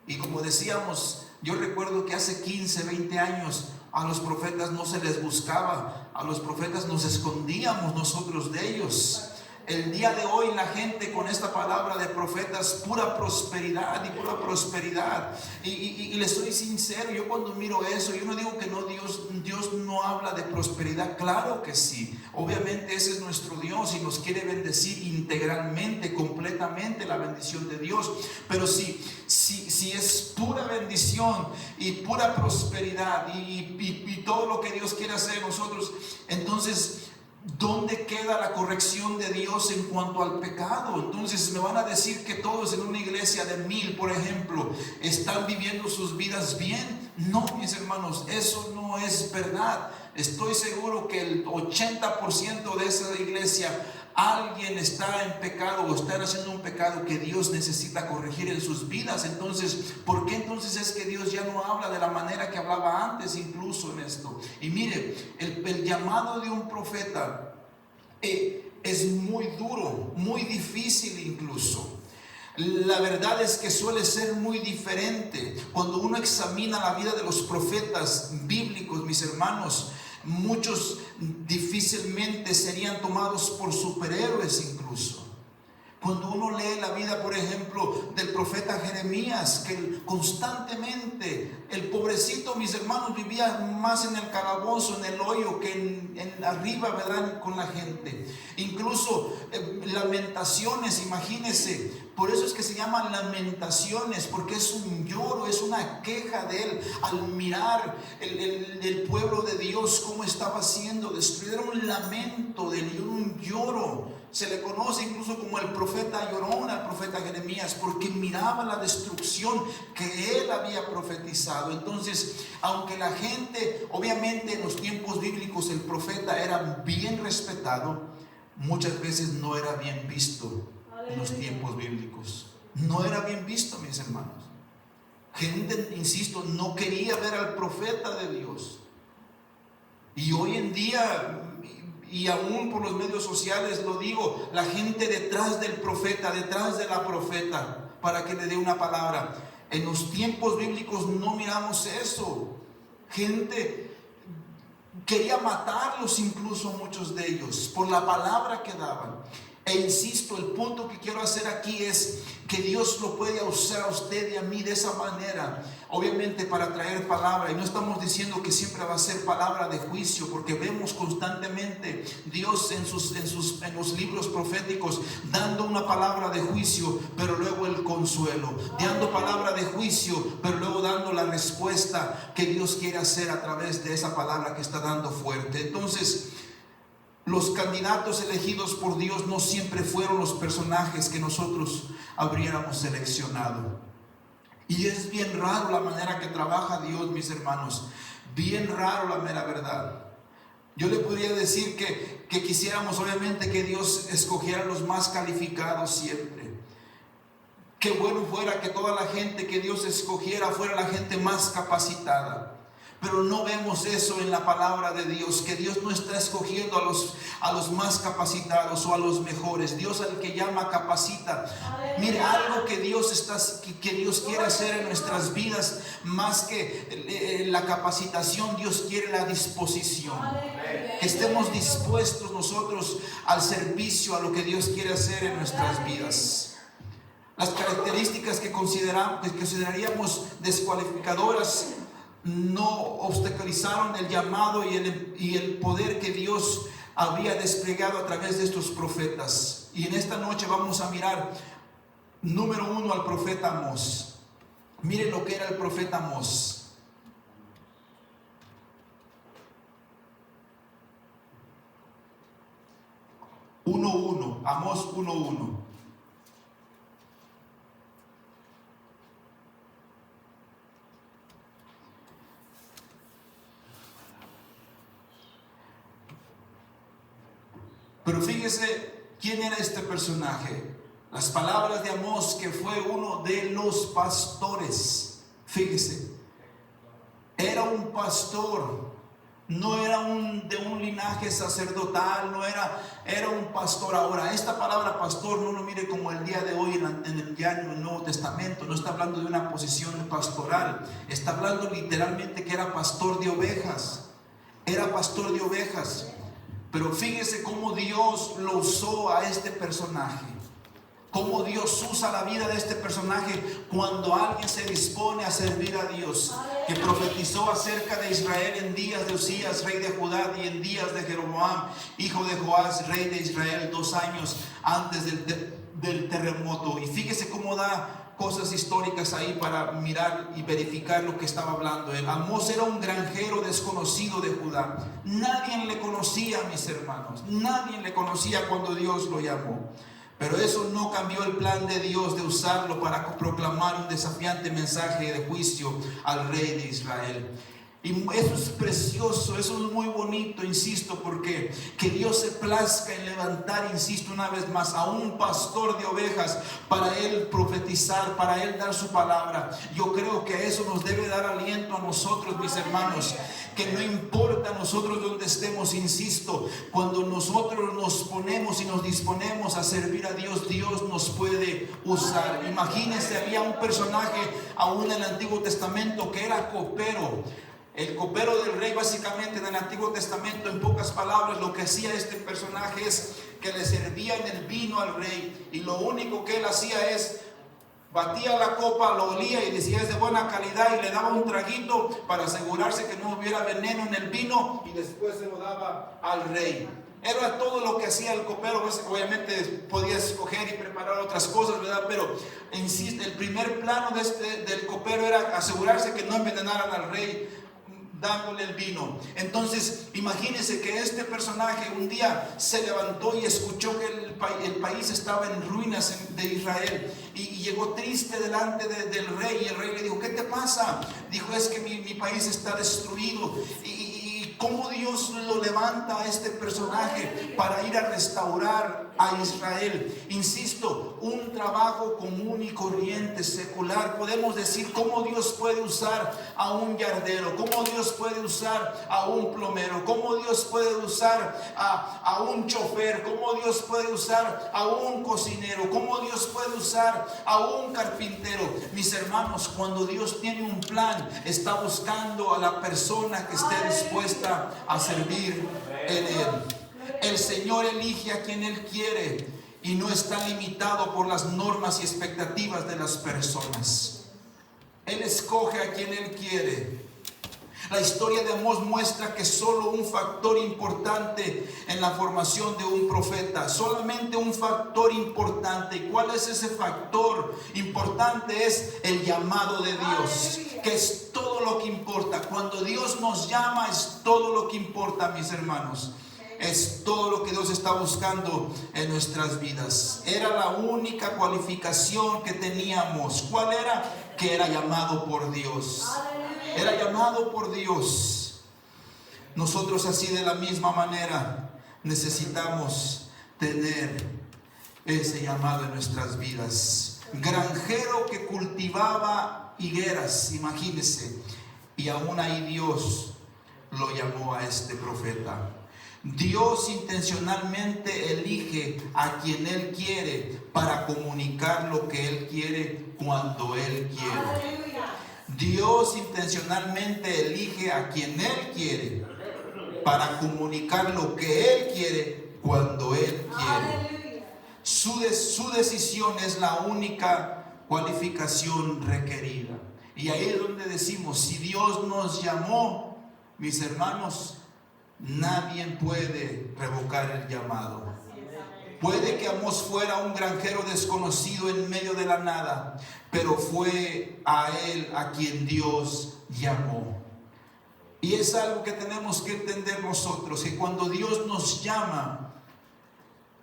Y como decíamos, yo recuerdo que hace 15, 20 años a los profetas no se les buscaba, a los profetas nos escondíamos nosotros de ellos. El día de hoy la gente con esta palabra de profetas, pura prosperidad y pura prosperidad. Y le soy sincero, yo cuando miro eso, yo no digo que no, Dios no habla de prosperidad, claro que sí. Obviamente ese es nuestro Dios y nos quiere bendecir integralmente, completamente, la bendición de Dios. Pero si es pura bendición y pura prosperidad y todo lo que Dios quiere hacer en nosotros, entonces ¿dónde queda la corrección de Dios en cuanto al pecado? Entonces me van a decir que todos en una iglesia de 1000, por ejemplo, están viviendo sus vidas bien. No, mis hermanos, eso no es verdad. Estoy seguro que el 80% de esa iglesia, alguien está en pecado o están haciendo un pecado que Dios necesita corregir en sus vidas. Entonces, ¿por qué entonces es que Dios ya no habla de la manera que hablaba antes incluso en esto? Y mire, el llamado de un profeta es muy duro, muy difícil incluso. La verdad es que suele ser muy diferente. Cuando uno examina la vida de los profetas bíblicos, mis hermanos, muchos difícilmente serían tomados por superhéroes incluso. Cuando uno lee la vida, por ejemplo, del profeta Jeremías, que constantemente, el pobrecito, mis hermanos, vivía más en el calabozo, en el hoyo, que en arriba, ¿verdad?, con la gente. Incluso Lamentaciones, imagínense, por eso es que se llaman lamentaciones, porque es un lloro, es una queja de él al mirar el pueblo de Dios cómo estaba siendo destruido. Era un lamento de él, un lloro. Se le conoce incluso como el profeta llorón al profeta Jeremías, porque miraba la destrucción que él había profetizado. Entonces, aunque la gente, obviamente en los tiempos bíblicos el profeta era bien respetado, muchas veces no era bien visto. En los tiempos bíblicos no era bien visto, mis hermanos. Gente, insisto, no quería ver al profeta de Dios. Y hoy en día, y aún por los medios sociales lo digo, la gente detrás del profeta, detrás de la profeta, para que le dé una palabra. En los tiempos bíblicos no miramos eso. Gente quería matarlos, incluso muchos de ellos, por la palabra que daban. E insisto, el punto que quiero hacer aquí es que Dios lo puede usar a usted y a mí de esa manera, obviamente para traer palabra. Y no estamos diciendo que siempre va a ser palabra de juicio, porque vemos constantemente Dios en los libros proféticos dando una palabra de juicio, pero luego el consuelo, dando palabra de juicio, pero luego dando la respuesta que Dios quiere hacer a través de esa palabra que está dando fuerte. Entonces, los candidatos elegidos por Dios no siempre fueron los personajes que nosotros habríamos seleccionado. Y es bien raro la manera que trabaja Dios, mis hermanos. Bien raro, la mera verdad. Yo le podría decir que quisiéramos obviamente que Dios escogiera los más calificados siempre. Qué bueno fuera que toda la gente que Dios escogiera fuera la gente más capacitada. Pero no vemos eso en la palabra de Dios, que Dios no está escogiendo a los más capacitados o a los mejores. Dios al que llama capacita. Mire, algo que Dios quiere hacer en nuestras vidas, más que la capacitación, Dios quiere la disposición. Que estemos dispuestos nosotros al servicio, a lo que Dios quiere hacer en nuestras vidas. Las características que consideraríamos descualificadoras no obstaculizaron el llamado y el poder que Dios había desplegado a través de estos profetas. Y en esta noche vamos a mirar, número 1, al profeta Amós. Miren lo que era el profeta Amós. Amós 1:1. Pero fíjese quién era este personaje. Las palabras de Amós, que fue uno de los pastores. Fíjese, era un pastor. No era de un linaje sacerdotal, era un pastor. Ahora, esta palabra pastor no lo mire como el día de hoy en el Nuevo Testamento. No está hablando de una posición pastoral. Está hablando literalmente que era pastor de ovejas. Era pastor de ovejas. Pero fíjese cómo Dios lo usó a este personaje. Cómo Dios usa la vida de este personaje cuando alguien se dispone a servir a Dios. Que profetizó acerca de Israel en días de Usías, rey de Judá, y en días de Jeroboam, hijo de Joás, rey de Israel, 2 años antes del terremoto. Y fíjese cómo da cosas históricas ahí para mirar y verificar lo que estaba hablando él. Amós era un granjero desconocido de Judá. Nadie le conocía, mis hermanos. Nadie le conocía cuando Dios lo llamó. Pero eso no cambió el plan de Dios de usarlo para proclamar un desafiante mensaje de juicio al rey de Israel. Y eso es precioso, eso es muy bonito, insisto, porque que Dios se plazca en levantar, insisto una vez más, a un pastor de ovejas para él profetizar, para él dar su palabra. Yo creo que eso nos debe dar aliento a nosotros, mis hermanos, que no importa nosotros donde estemos, insisto, cuando nosotros nos ponemos y nos disponemos a servir a Dios, Dios nos puede usar. Imagínense, había un personaje aún en el Antiguo Testamento que era copero. El copero del rey, básicamente, en el Antiguo Testamento, en pocas palabras, lo que hacía este personaje es que le servía en el vino al rey, y lo único que él hacía es batía la copa, lo olía y decía es de buena calidad, y le daba un traguito para asegurarse que no hubiera veneno en el vino, y después se lo daba al rey. era todo lo que hacía el copero. Pues, obviamente podía escoger y preparar otras cosas, ¿verdad? Pero insiste, el primer plano del copero era asegurarse que no envenenaran al rey dándole el vino. Entonces imagínense que este personaje un día se levantó y escuchó que el país estaba en ruinas de Israel, y llegó triste delante del rey, y el rey le dijo: ¿qué te pasa? Dijo: es que mi país está destruido. Y cómo Dios lo levanta a este personaje para ir a restaurar a Israel. Insisto, un trabajo común y corriente, secular. Podemos decir cómo Dios puede usar a un yardero, cómo Dios puede usar a un plomero, cómo Dios puede usar a un chofer, cómo Dios puede usar a un cocinero, cómo Dios puede usar a un carpintero. Mis hermanos, cuando Dios tiene un plan, está buscando a la persona que esté dispuesta a servir en Él. El Señor elige a quien Él quiere y no está limitado por las normas y expectativas de las personas. Él escoge a quien Él quiere. La historia de Amós muestra que solo un factor importante en la formación de un profeta, solamente un factor importante. ¿Y cuál es ese factor importante? Es el llamado de Dios, que es todo lo que importa. Cuando Dios nos llama, es todo lo que importa, mis hermanos. Es todo lo que Dios está buscando en nuestras vidas. Era la única cualificación que teníamos. ¿Cuál era? Que era llamado por Dios. Era llamado por Dios. Nosotros así de la misma manera necesitamos tener ese llamado en nuestras vidas. Granjero que cultivaba higueras, imagínense, y aún ahí Dios lo llamó a este profeta. Dios intencionalmente elige a quien Él quiere para comunicar lo que Él quiere cuando Él quiere. Dios intencionalmente elige a quien Él quiere para comunicar lo que Él quiere cuando Él quiere. Su decisión es la única cualificación requerida. Y ahí es donde decimos, si Dios nos llamó, mis hermanos, nadie puede revocar el llamado. Puede que Amós fuera un granjero desconocido en medio de la nada, pero fue a él a quien Dios llamó. Y es algo que tenemos que entender nosotros, que cuando Dios nos llama,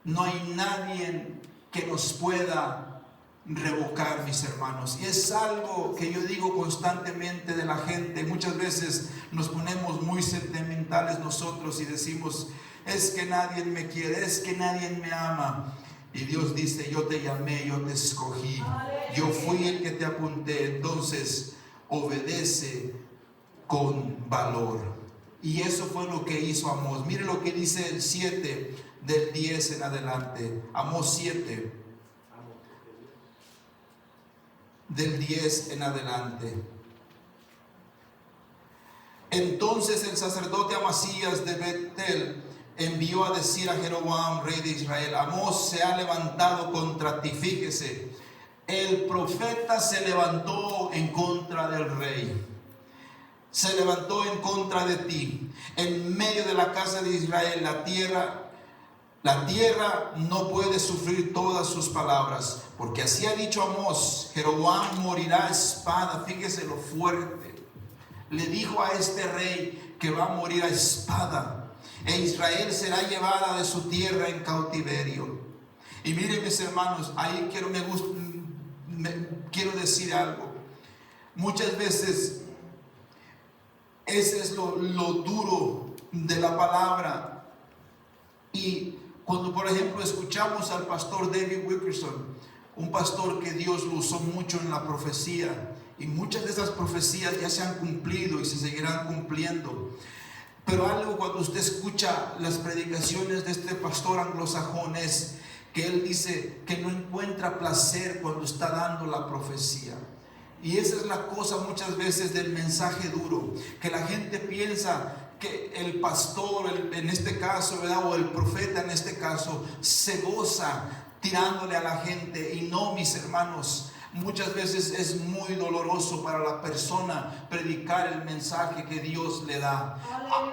no hay nadie que nos pueda revocar, mis hermanos. Y es algo que yo digo constantemente de la gente. Muchas veces nos ponemos muy sentimentales nosotros y decimos: es que nadie me quiere, es que nadie me ama. Y Dios dice: yo te llamé, yo te escogí, yo fui el que te apunté. Entonces obedece con valor. Y eso fue lo que hizo Amós. Mire lo que dice el 7 del 10 en adelante. Amós 7 del 10 en adelante. Entonces el sacerdote Amasías de Betel envió a decir a Jeroboam, rey de Israel: Amós se ha levantado contra ti. Fíjese, el profeta se levantó en contra del rey. Se levantó en contra de ti. En medio de la casa de Israel, la tierra no puede sufrir todas sus palabras, porque así ha dicho Amós: Jeroboam morirá a espada. Fíjese lo fuerte. Le dijo a este rey que va a morir a espada, e Israel será llevada de su tierra en cautiverio. Y miren, mis hermanos, ahí quiero decir algo. Muchas veces ese es lo duro de la palabra. Y cuando, por ejemplo, escuchamos al pastor David Wilkerson, un pastor que Dios lo usó mucho en la profecía, y muchas de esas profecías ya se han cumplido y se seguirán cumpliendo. Pero algo, cuando usted escucha las predicaciones de este pastor anglosajón, es que él dice que no encuentra placer cuando está dando la profecía. Y esa es la cosa muchas veces del mensaje duro, que la gente piensa que el pastor, en este caso, ¿verdad?, o el profeta en este caso, se goza tirándole a la gente. Y no, mis hermanos, Muchas veces es muy doloroso para la persona predicar el mensaje que Dios le da.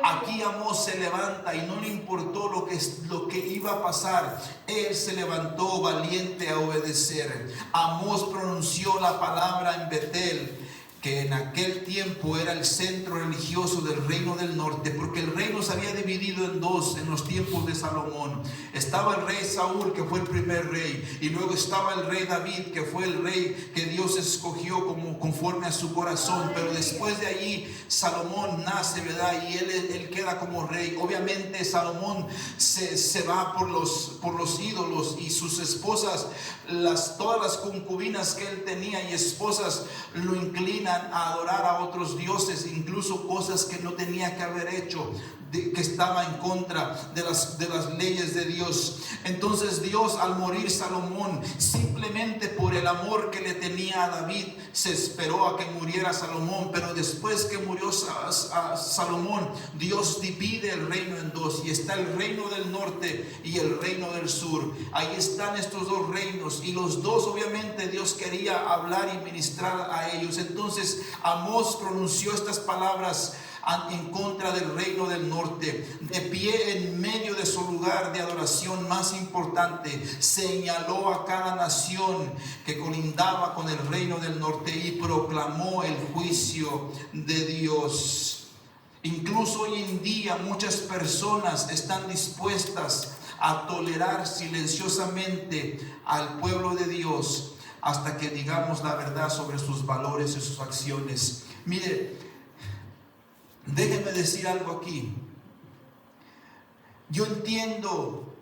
Aquí Amós se levanta y no le importó lo que iba a pasar. Él se levantó valiente a obedecer. Amós pronunció la palabra en Betel, que en aquel tiempo era el centro religioso del reino del norte, porque el reino se había dividido en dos en los tiempos de Salomón. Estaba el rey Saúl, que fue el primer rey, y luego estaba el rey David, que fue el rey que Dios escogió como conforme a su corazón. Pero después de allí Salomón nace, ¿verdad? Y él queda como rey. Obviamente Salomón se va por los ídolos, y sus esposas, todas las concubinas que él tenía y esposas, lo inclinan a adorar a otros dioses, incluso cosas que no tenía que haber hecho, que estaba en contra de las leyes de Dios. Entonces Dios, al morir Salomón, simplemente por el amor que le tenía a David, se esperó a que muriera Salomón. Pero después que murió Salomón, Dios divide el reino en dos, y está el reino del norte y el reino del sur. Ahí están estos dos reinos, y los dos, obviamente, Dios quería hablar y ministrar a ellos. Entonces Amós pronunció estas palabras en contra del reino del norte. De pie en medio de su lugar de adoración más importante, señaló a cada nación que colindaba con el reino del norte y proclamó el juicio de Dios. Incluso hoy en día muchas personas están dispuestas a tolerar silenciosamente al pueblo de Dios hasta que digamos la verdad sobre sus valores y sus acciones. Mire, déjenme decir algo aquí. Yo entiendo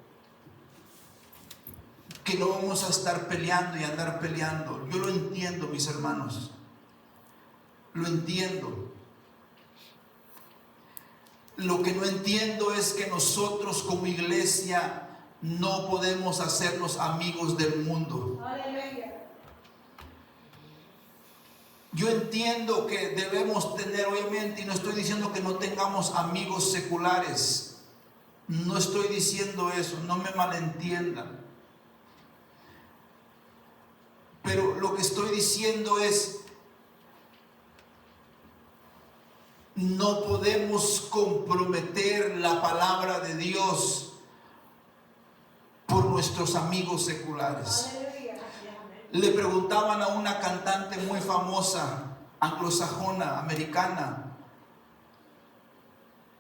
que no vamos a estar peleando y andar peleando. Yo lo entiendo, mis hermanos. Lo entiendo. Lo que no entiendo es que nosotros como iglesia no podemos hacernos amigos del mundo. Aleluya. Yo entiendo que debemos tener, obviamente, y no estoy diciendo que no tengamos amigos seculares. No estoy diciendo eso, no me malentiendan. Pero lo que estoy diciendo es, no podemos comprometer la palabra de Dios por nuestros amigos seculares. Aleluya. Le preguntaban a una cantante muy famosa, anglosajona, americana,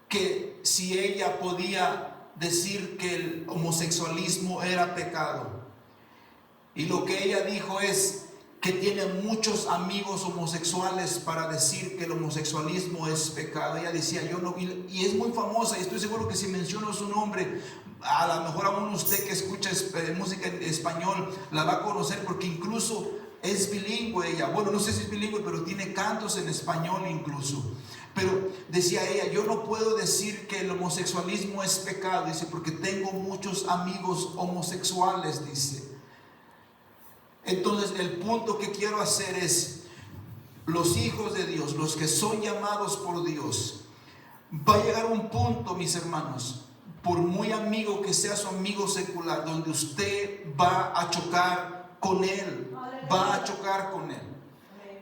que si ella podía decir que el homosexualismo era pecado. Y lo que ella dijo es que tiene muchos amigos homosexuales para decir que el homosexualismo es pecado. Ella decía, yo no, y es muy famosa, y estoy seguro que si menciono su nombre, a lo mejor aún usted que escucha música en español la va a conocer, porque incluso es bilingüe ella. Bueno, no sé si es bilingüe, pero tiene cantos en español incluso. Pero decía ella, yo no puedo decir que el homosexualismo es pecado, dice, porque tengo muchos amigos homosexuales, dice. Entonces el punto que quiero hacer es, los hijos de Dios, los que son llamados por Dios, va a llegar un punto, mis hermanos, por muy amigo que sea su amigo secular, donde usted va a chocar con él, va a chocar con él.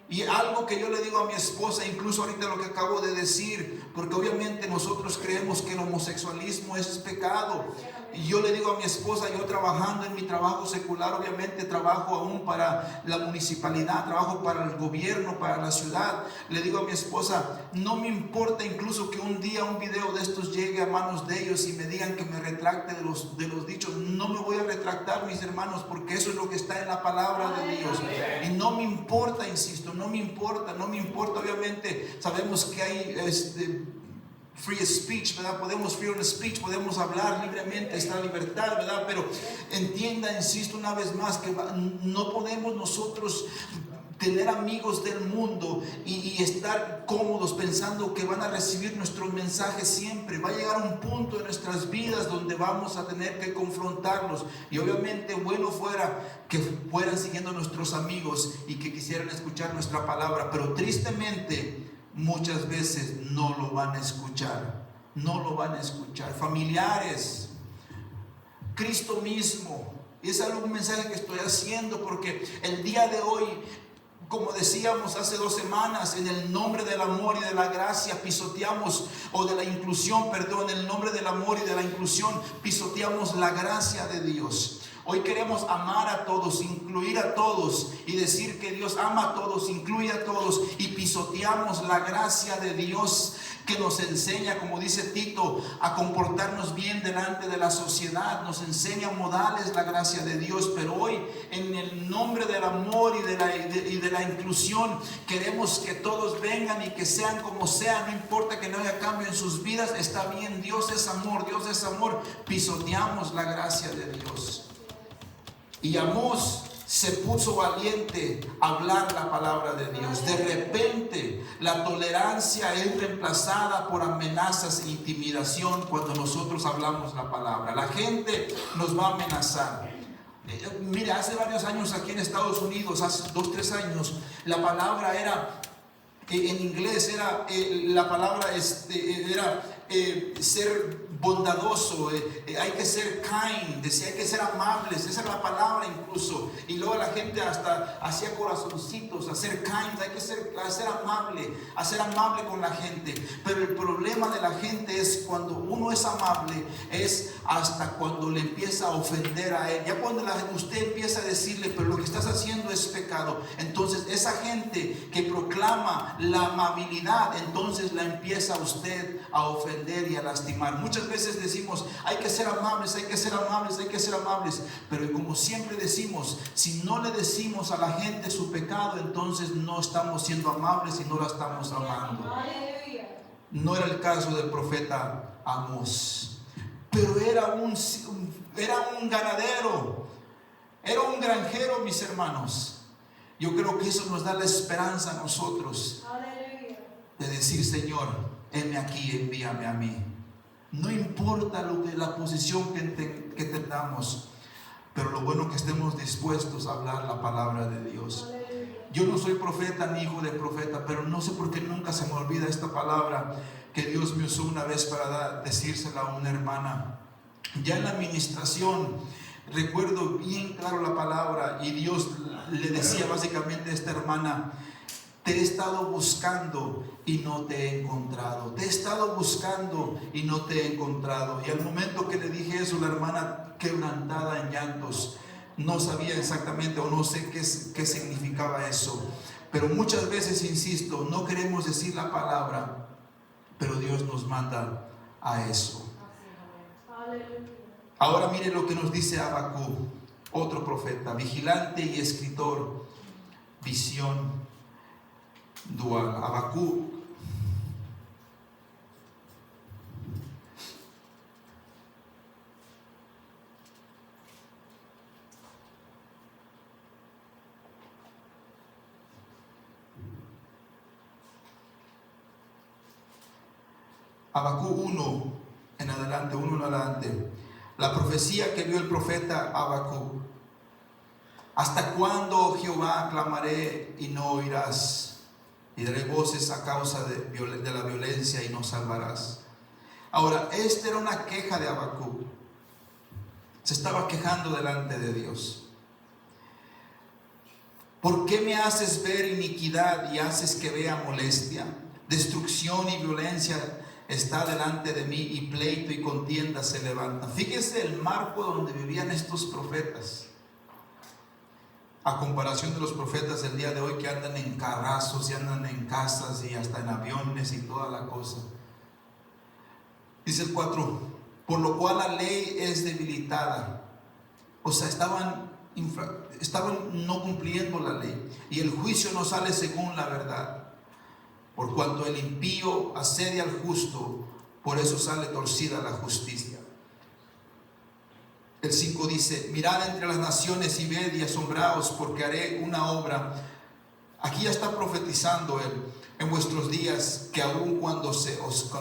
Y algo que yo le digo a mi esposa, incluso ahorita lo que acabo de decir, porque obviamente nosotros creemos que el homosexualismo es pecado. Y yo le digo a mi esposa, yo trabajando en mi trabajo secular, obviamente trabajo aún para la municipalidad, trabajo para el gobierno, para la ciudad. Le digo a mi esposa, no me importa incluso que un día un video de estos llegue a manos de ellos y me digan que me retracte de los dichos. No me voy a retractar, mis hermanos, porque eso es lo que está en la palabra de Dios. Y no me importa, insisto, no me importa. Obviamente sabemos que hay free speech, ¿verdad? Podemos freedom speech, podemos hablar libremente, está la libertad, ¿verdad? Pero entienda, insisto una vez más, que no podemos nosotros tener amigos del mundo y estar cómodos pensando que van a recibir nuestro mensaje siempre. Va a llegar un punto en nuestras vidas donde vamos a tener que confrontarlos, y obviamente bueno fuera que fueran siguiendo nuestros amigos y que quisieran escuchar nuestra palabra, pero tristemente muchas veces no lo van a escuchar. Familiares, Cristo mismo, Y es algo, un mensaje que estoy haciendo porque el día de hoy, como decíamos hace 2 semanas, en el nombre del amor y de la gracia pisoteamos, o de la inclusión, perdón, en el nombre del amor y de la inclusión pisoteamos la gracia de Dios. Hoy queremos amar a todos, incluir a todos y decir que Dios ama a todos, incluye a todos, y pisoteamos la gracia de Dios que nos enseña, como dice Tito, a comportarnos bien delante de la sociedad. Nos enseña modales la gracia de Dios, pero hoy en el nombre del amor y de la inclusión queremos que todos vengan y que sean como sean, no importa que no haya cambio en sus vidas, está bien, Dios es amor, Dios es amor. Pisoteamos la gracia de Dios. Y Amós se puso valiente a hablar la palabra de Dios. De repente la tolerancia es reemplazada por amenazas e intimidación cuando nosotros hablamos la palabra. La gente nos va a amenazar. Mira, hace varios años aquí en Estados Unidos, hace 2-3 años, la palabra era, en inglés era, la palabra era ser bondadoso, hay que ser kind, decía hay que ser amables, esa es la palabra incluso. Y luego la gente hasta hacía corazoncitos, hacer kind, hay que ser amable con la gente. Pero el problema de la gente es cuando uno es amable, es hasta cuando le empieza a ofender a él. Ya cuando usted empieza a decirle, pero lo que estás haciendo es pecado, entonces esa gente que proclama la amabilidad, entonces la empieza usted a ofender y a lastimar. Muchas veces decimos, hay que ser amables, hay que ser amables, hay que ser amables. Pero como siempre decimos, si no le decimos a la gente su pecado, entonces no estamos siendo amables y no la estamos amando. No era el caso del profeta Amós. Pero era un ganadero, era un granjero, mis hermanos. Yo creo que eso nos da la esperanza a nosotros de decir, Señor, heme aquí, envíame a mí. No importa la posición que tengamos, pero lo bueno que estemos dispuestos a hablar la palabra de Dios. Yo no soy profeta ni hijo de profeta, pero no sé por qué nunca se me olvida esta palabra que Dios me usó una vez para decírsela a una hermana. Ya en la administración recuerdo bien claro la palabra, y Dios le decía básicamente a esta hermana: te he estado buscando y no te he encontrado. Te he estado buscando y no te he encontrado. Y al momento que le dije eso, la hermana, quebrantada en llantos, no sabía exactamente, o no sé qué significaba eso. Pero muchas veces, insisto, no queremos decir la palabra, pero Dios nos manda a eso. Ahora mire lo que nos dice Habacuc, otro profeta, vigilante y escritor, visión dual. Habacuc Habacuc 1 en adelante. La profecía que vio el profeta Habacuc. ¿Hasta cuándo, Jehová, clamaré y no oirás? Y daré voces a causa de la violencia y no salvarás. Ahora, esta era una queja de Habacuc. Se estaba quejando delante de Dios. ¿Por qué me haces ver iniquidad y haces que vea molestia? Destrucción y violencia está delante de mí, y pleito y contienda se levantan. Fíjese el marco donde vivían estos profetas, a comparación de los profetas del día de hoy, que andan en carrazos y andan en casas y hasta en aviones y toda la cosa. Dice el 4: por lo cual la ley es debilitada. O sea, estaban no cumpliendo la ley, y el juicio no sale según la verdad. Por cuanto el impío asedia al justo, por eso sale torcida la justicia. El 5 dice: mirad entre las naciones y ved y asombraos, porque haré una obra. Aquí ya está profetizando él: en vuestros días, que aun cuando se os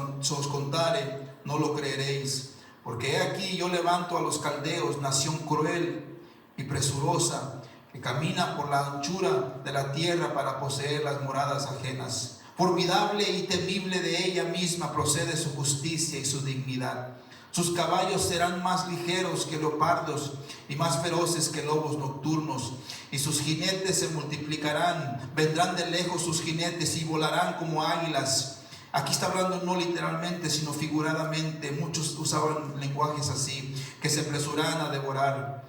contare, no lo creeréis. Porque he aquí yo levanto a los caldeos, nación cruel y presurosa, que camina por la anchura de la tierra para poseer las moradas ajenas. Formidable y temible de ella misma procede su justicia y su dignidad. Sus caballos serán más ligeros que leopardos y más feroces que lobos nocturnos. Y sus jinetes se multiplicarán. Vendrán de lejos sus jinetes y volarán como águilas. Aquí está hablando no literalmente, sino figuradamente. Muchos usaban lenguajes así, que se apresurarán a devorar.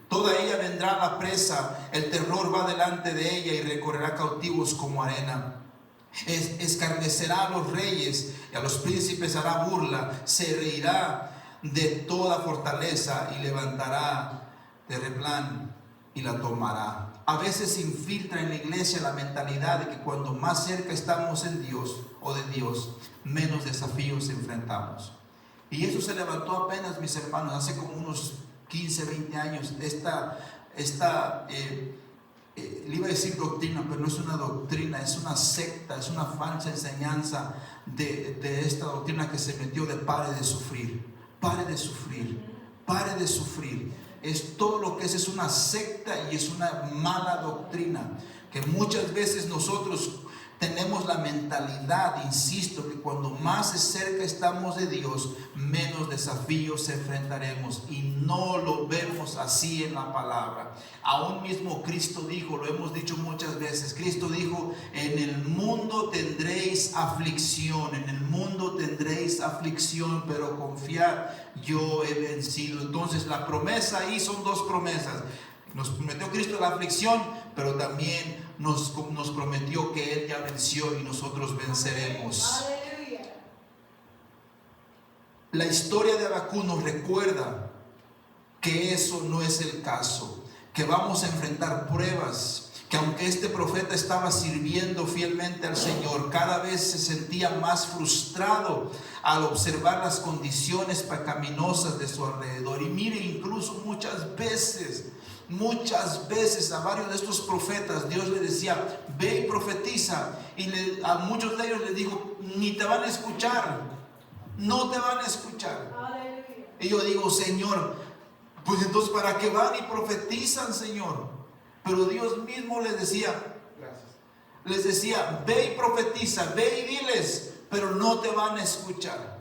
Toda ella vendrá a la presa, el terror va delante de ella y recorrerá cautivos como arena. Escarnecerá a los reyes y a los príncipes hará burla, se reirá de toda fortaleza y levantará de replán y la tomará. A veces se infiltra en la iglesia la mentalidad de que cuando más cerca estamos en Dios o de Dios, menos desafíos enfrentamos. Y eso se levantó apenas, mis hermanos, hace como unos 15, 20 años. Le iba a decir doctrina, pero no es una doctrina, es una secta, es una falsa enseñanza de esta doctrina que se metió de pare de sufrir, pare de sufrir, pare de sufrir. Es todo lo que es una secta y es una mala doctrina que muchas veces nosotros tenemos la mentalidad, insisto, que cuando más cerca estamos de Dios, menos desafíos enfrentaremos, y no lo vemos así en la palabra. Aún mismo Cristo dijo, lo hemos dicho muchas veces, Cristo dijo: en el mundo tendréis aflicción, en el mundo tendréis aflicción, pero confiad, yo he vencido. Entonces la promesa ahí son dos promesas. Nos prometió Cristo la aflicción, pero también nos prometió que Él ya venció y nosotros venceremos. Aleluya. La historia de Habacuc nos recuerda que eso no es el caso, que vamos a enfrentar pruebas, que aunque este profeta estaba sirviendo fielmente al Señor, cada vez se sentía más frustrado al observar las condiciones pecaminosas de su alrededor. Y mire, incluso muchas veces a varios de estos profetas Dios le decía: ve y profetiza, y a muchos de ellos les dijo: ni te van a escuchar, no te van a escuchar. Aleluya. Y yo digo: Señor, pues entonces ¿para qué van y profetizan, Señor? Pero Dios mismo les decía: ve y profetiza, ve y diles, pero no te van a escuchar.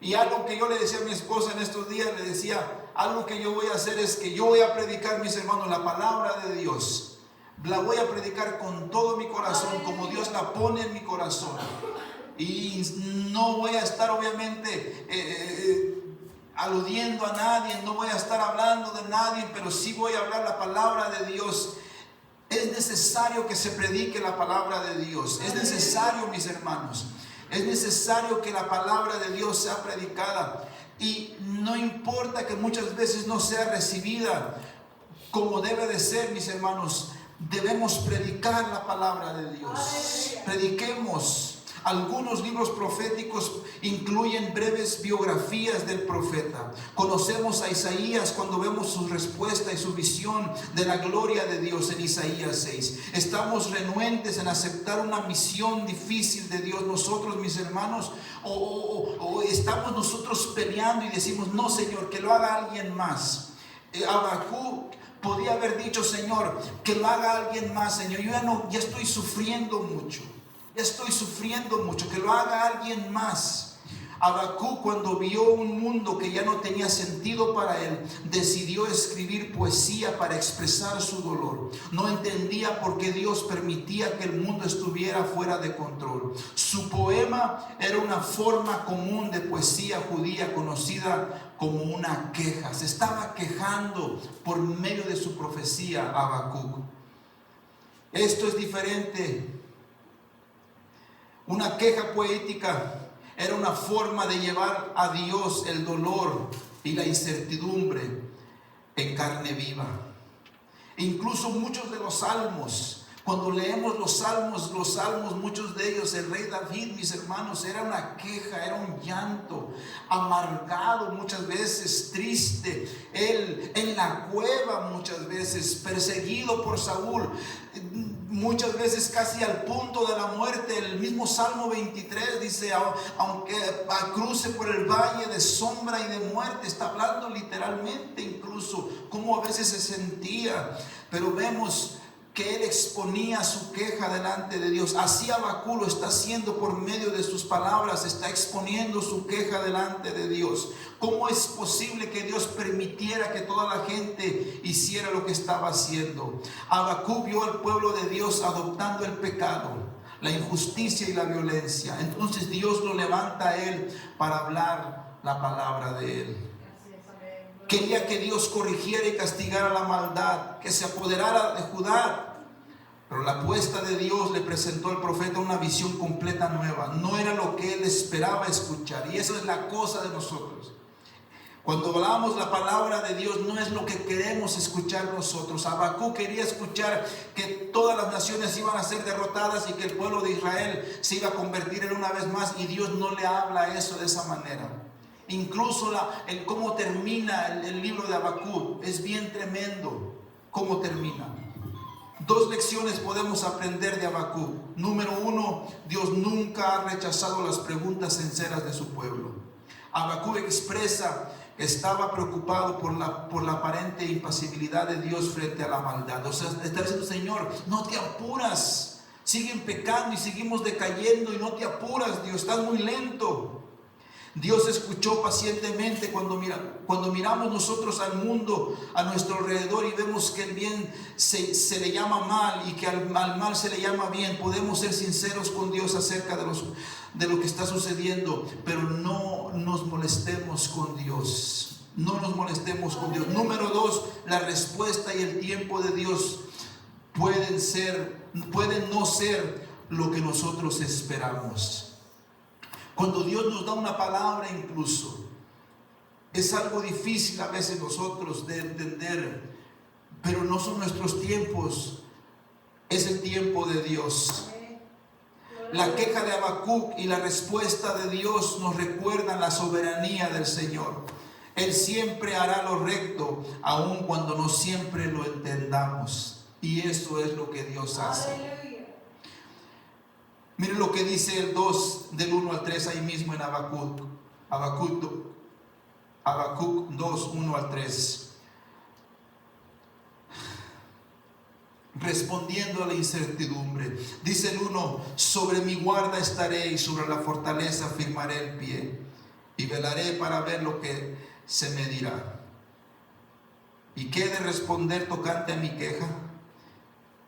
Y algo que yo le decía a mi esposa en estos días, le decía: algo que yo voy a hacer es que yo voy a predicar, mis hermanos, la palabra de Dios. La voy a predicar con todo mi corazón, como Dios la pone en mi corazón. Y no voy a estar obviamente aludiendo a nadie, no voy a estar hablando de nadie, pero sí voy a hablar la palabra de Dios. Es necesario que se predique la palabra de Dios. Es necesario, mis hermanos. Es necesario que la palabra de Dios sea predicada. Y no importa que muchas veces no sea recibida como debe de ser, mis hermanos. Debemos predicar la palabra de Dios. Prediquemos. Algunos libros proféticos incluyen breves biografías del profeta. Conocemos a Isaías cuando vemos su respuesta y su visión de la gloria de Dios en Isaías 6. Estamos renuentes en aceptar una misión difícil de Dios nosotros, mis hermanos, o estamos nosotros peleando y decimos: no, Señor, que lo haga alguien más. Habacuc podía haber dicho: Señor, que lo haga alguien más, Señor, yo ya estoy sufriendo mucho. Estoy sufriendo mucho, que lo haga alguien más. Habacuc, cuando vio un mundo que ya no tenía sentido para él, decidió escribir poesía para expresar su dolor. No entendía por qué Dios permitía que el mundo estuviera fuera de control. Su poema era una forma común de poesía judía conocida como una queja. Se estaba quejando por medio de su profecía, Habacuc. Esto es diferente. Una queja poética era una forma de llevar a Dios el dolor y la incertidumbre en carne viva. Incluso muchos de los salmos, cuando leemos los salmos, muchos de ellos, el rey David, mis hermanos, era una queja, era un llanto, amargado muchas veces, triste. Él en la cueva muchas veces, perseguido por Saúl, muchas veces casi al punto de la muerte. El mismo Salmo 23 dice: aunque cruce por el valle de sombra y de muerte. Está hablando literalmente incluso cómo a veces se sentía. Pero vemos que él exponía su queja delante de Dios. Así Habacuc lo está haciendo por medio de sus palabras, está exponiendo su queja delante de Dios. ¿Cómo es posible que Dios permitiera que toda la gente hiciera lo que estaba haciendo? Habacuc vio al pueblo de Dios adoptando el pecado, la injusticia y la violencia. Entonces Dios lo levanta a él para hablar la palabra de él. Quería que Dios corrigiera y castigara la maldad que se apoderara de Judá. Pero la apuesta de Dios le presentó al profeta una visión completa nueva. No era lo que él esperaba escuchar. Y eso es la cosa de nosotros. Cuando hablamos la palabra de Dios, no es lo que queremos escuchar nosotros. Habacuc quería escuchar que todas las naciones iban a ser derrotadas y que el pueblo de Israel se iba a convertir en una vez más. Y Dios no le habla eso de esa manera. Incluso el cómo termina el libro de Habacuc es bien tremendo. ¿Cómo termina? Dos lecciones podemos aprender de Habacuc. Número uno, Dios nunca ha rechazado las preguntas sinceras de su pueblo. Habacuc expresa que estaba preocupado por la aparente impasibilidad de Dios frente a la maldad. O sea, está diciendo: Señor, no te apuras. Siguen pecando y seguimos decayendo y no te apuras, Dios, estás muy lento. Dios escuchó pacientemente cuando miramos nosotros al mundo a nuestro alrededor y vemos que el bien se le llama mal y que al mal se le llama bien. Podemos ser sinceros con Dios acerca de lo que está sucediendo, pero no nos molestemos con Dios. No nos molestemos con Dios. Número dos, la respuesta y el tiempo de Dios pueden no ser lo que nosotros esperamos. Cuando Dios nos da una palabra, incluso es algo difícil a veces nosotros de entender, pero no son nuestros tiempos, es el tiempo de Dios. La queja de Habacuc y la respuesta de Dios nos recuerdan la soberanía del Señor. Él siempre hará lo recto, aun cuando no siempre lo entendamos. Y eso es lo que Dios hace. Miren lo que dice el 2 del 1 al 3 ahí mismo en Habacuc 2, 1 al 3. Respondiendo a la incertidumbre, dice el 1: sobre mi guarda estaré y sobre la fortaleza firmaré el pie, y velaré para ver lo que se me dirá. ¿Y qué he de responder tocante a mi queja?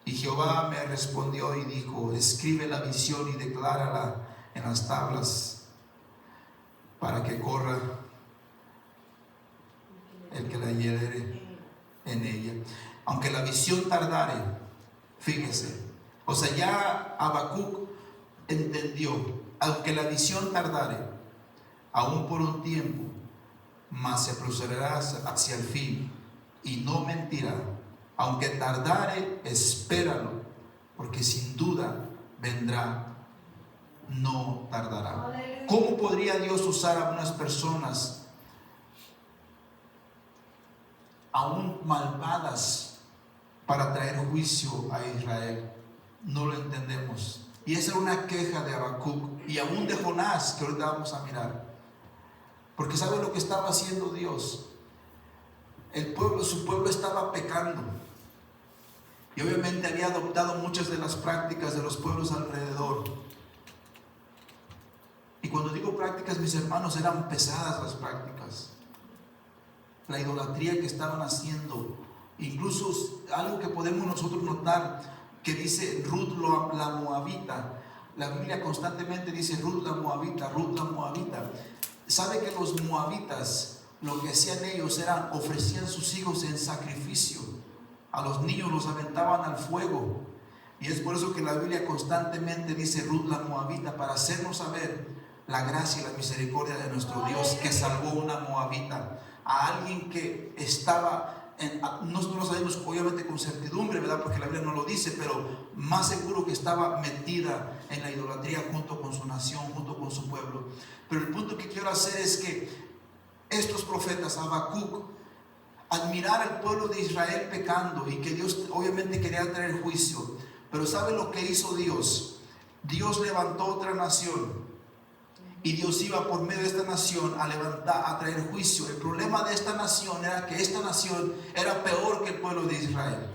Y Jehová me respondió y dijo: escribe la visión y declárala en las tablas, para que corra el que la leyere en ella. Aunque la visión tardare, fíjese, o sea, ya Habacuc entendió, aunque la visión tardare, aún por un tiempo, mas se apresurará hacia el fin y no mentirá. Aunque tardare, espéralo, porque sin duda vendrá, no tardará. ¿Cómo podría Dios usar a unas personas aún malvadas para traer juicio a Israel? No lo entendemos. Y esa era una queja de Habacuc y aún de Jonás, que ahorita vamos a mirar. Porque ¿sabe lo que estaba haciendo Dios? Su pueblo estaba pecando. Y obviamente había adoptado muchas de las prácticas de los pueblos alrededor. Y cuando digo prácticas, mis hermanos, eran pesadas las prácticas. La idolatría que estaban haciendo. Incluso algo que podemos nosotros notar, que dice Ruth la Moabita. La Biblia constantemente dice Ruth la Moabita, Ruth la Moabita. ¿Sabe que los moabitas, lo que hacían ellos era ofrecían sus hijos en sacrificio? A los niños los aventaban al fuego. Y es por eso que la Biblia constantemente dice Ruth la Moabita, para hacernos saber la gracia y la misericordia de nuestro Dios, que salvó una moabita, a alguien que estaba no lo sabemos obviamente con certidumbre, ¿verdad? Porque la Biblia no lo dice, pero más seguro que estaba metida en la idolatría junto con su nación, junto con su pueblo. Pero el punto que quiero hacer es que estos profetas, Habacuc, al mirar al pueblo de Israel pecando y que Dios obviamente quería traer juicio, pero ¿sabe lo que hizo Dios? Dios levantó otra nación y Dios iba por medio de esta nación a traer juicio. El problema de esta nación era que esta nación era peor que el pueblo de Israel.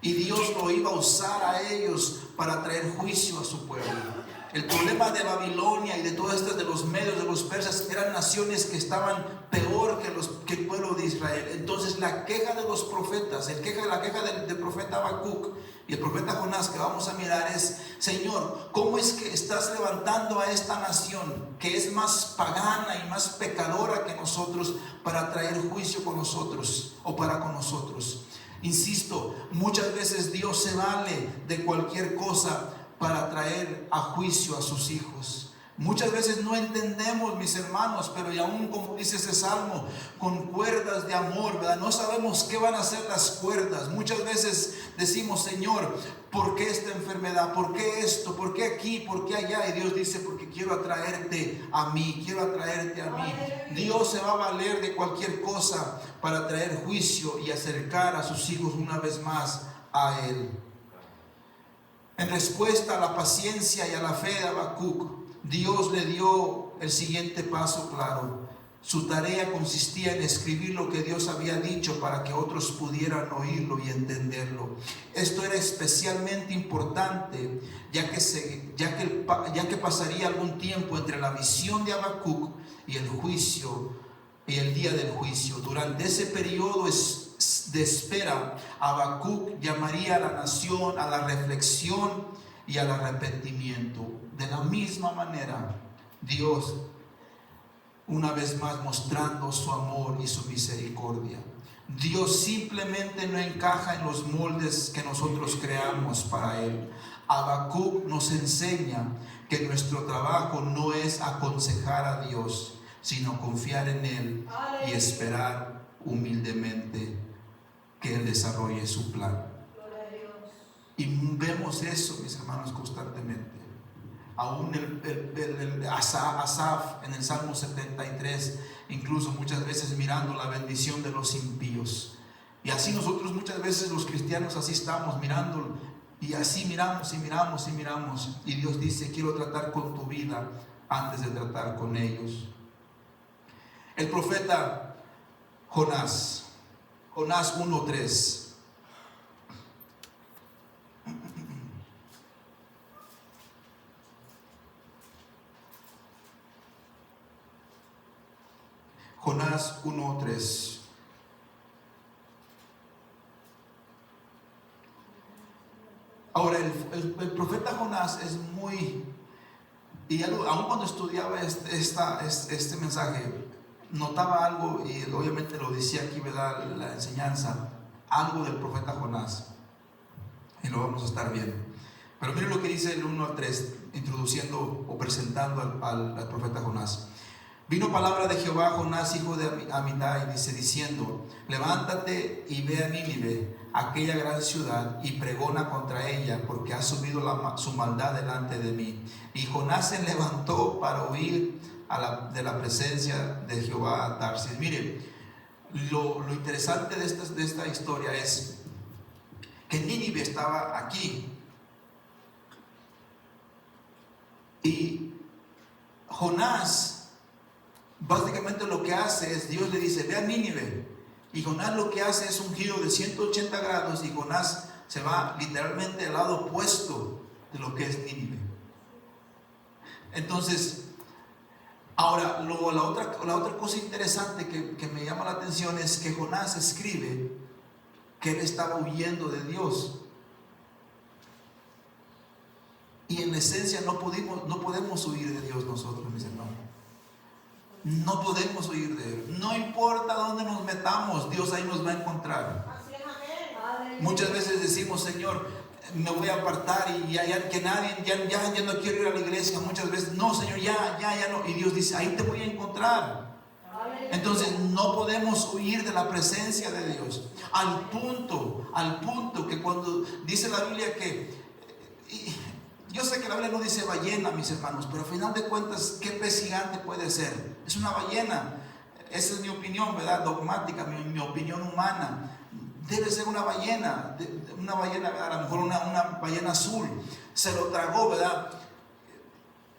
y Dios lo iba a usar a ellos para traer juicio a su pueblo. El problema de Babilonia y de todas estas de los medios de los persas eran naciones que estaban peor que el pueblo de Israel. Entonces la queja de los profetas, la queja del profeta Habacuc y el profeta Jonás que vamos a mirar es: Señor, ¿cómo es que estás levantando a esta nación que es más pagana y más pecadora que nosotros para traer juicio con nosotros o para con nosotros? Insisto, muchas veces Dios se vale de cualquier cosa para traer a juicio a sus hijos. Muchas veces no entendemos, mis hermanos, pero y aún como dice ese salmo, con cuerdas de amor, ¿verdad? No sabemos qué van a ser las cuerdas. Muchas veces decimos: Señor, ¿por qué esta enfermedad? ¿Por qué esto? ¿Por qué aquí? ¿Por qué allá? Y Dios dice: porque quiero atraerte a mí, quiero atraerte a mí. Dios se va a valer de cualquier cosa para traer juicio y acercar a sus hijos una vez más a Él. En respuesta a la paciencia y a la fe de Habacuc, Dios le dio el siguiente paso claro. Su tarea consistía en escribir lo que Dios había dicho para que otros pudieran oírlo y entenderlo. Esto era especialmente importante, ya que pasaría algún tiempo entre la visión de Habacuc y el juicio y el día del juicio. Durante ese periodo de espera, Habacuc llamaría a la nación a la reflexión y al arrepentimiento. De la misma manera, Dios, una vez más mostrando su amor y su misericordia. Dios simplemente no encaja en los moldes que nosotros creamos para Él. Habacuc nos enseña que nuestro trabajo no es aconsejar a Dios, sino confiar en Él y esperar humildemente que Él desarrolle su plan. Y vemos eso, mis hermanos, constantemente. Aún el Asaf en el Salmo 73, incluso muchas veces mirando la bendición de los impíos. Y así nosotros muchas veces los cristianos así estamos mirando, y así miramos y miramos y miramos. Y Dios dice: quiero tratar con tu vida antes de tratar con ellos. El profeta Jonás 1:3. Jonás 1:3. Ahora el profeta Jonás es muy, y aún cuando estudiaba este mensaje, notaba algo, y obviamente lo decía aquí, ¿verdad?, la enseñanza, algo del profeta Jonás, y lo vamos a estar viendo. Pero miren lo que dice el 1-3, introduciendo o presentando al profeta Jonás. Vino palabra de Jehová a Jonás, hijo de Amitai, diciendo: levántate y ve a Nínive, aquella gran ciudad, y pregona contra ella, porque ha subido su maldad delante de mí. Y Jonás se levantó para huir de la presencia de Jehová a Tarsis. Miren, lo interesante de esta historia es que Nínive estaba aquí, y Jonás básicamente lo que hace es, Dios le dice: ve a Nínive, y Jonás lo que hace es un giro de 180 grados, y Jonás se va literalmente al lado opuesto de lo que es Nínive. Entonces, ahora la otra cosa interesante que me llama la atención es que Jonás escribe que él estaba huyendo de Dios, y en esencia no podemos huir de Dios nosotros, mis hermanos. No podemos huir de Él. No importa dónde nos metamos, Dios ahí nos va a encontrar. Muchas veces decimos: Señor, me voy a apartar y que nadie, ya no quiero ir a la iglesia. Muchas veces: no, Señor, ya no. Y Dios dice: ahí te voy a encontrar. Entonces no podemos huir de la presencia de Dios. Al punto que cuando dice la Biblia que... Yo sé que la Biblia no dice ballena, mis hermanos, pero al final de cuentas, ¿qué pez gigante puede ser? Es una ballena. Esa es mi opinión, ¿verdad? Dogmática, mi opinión humana. Debe ser una ballena, ¿verdad? A lo mejor una ballena azul. Se lo tragó, ¿verdad?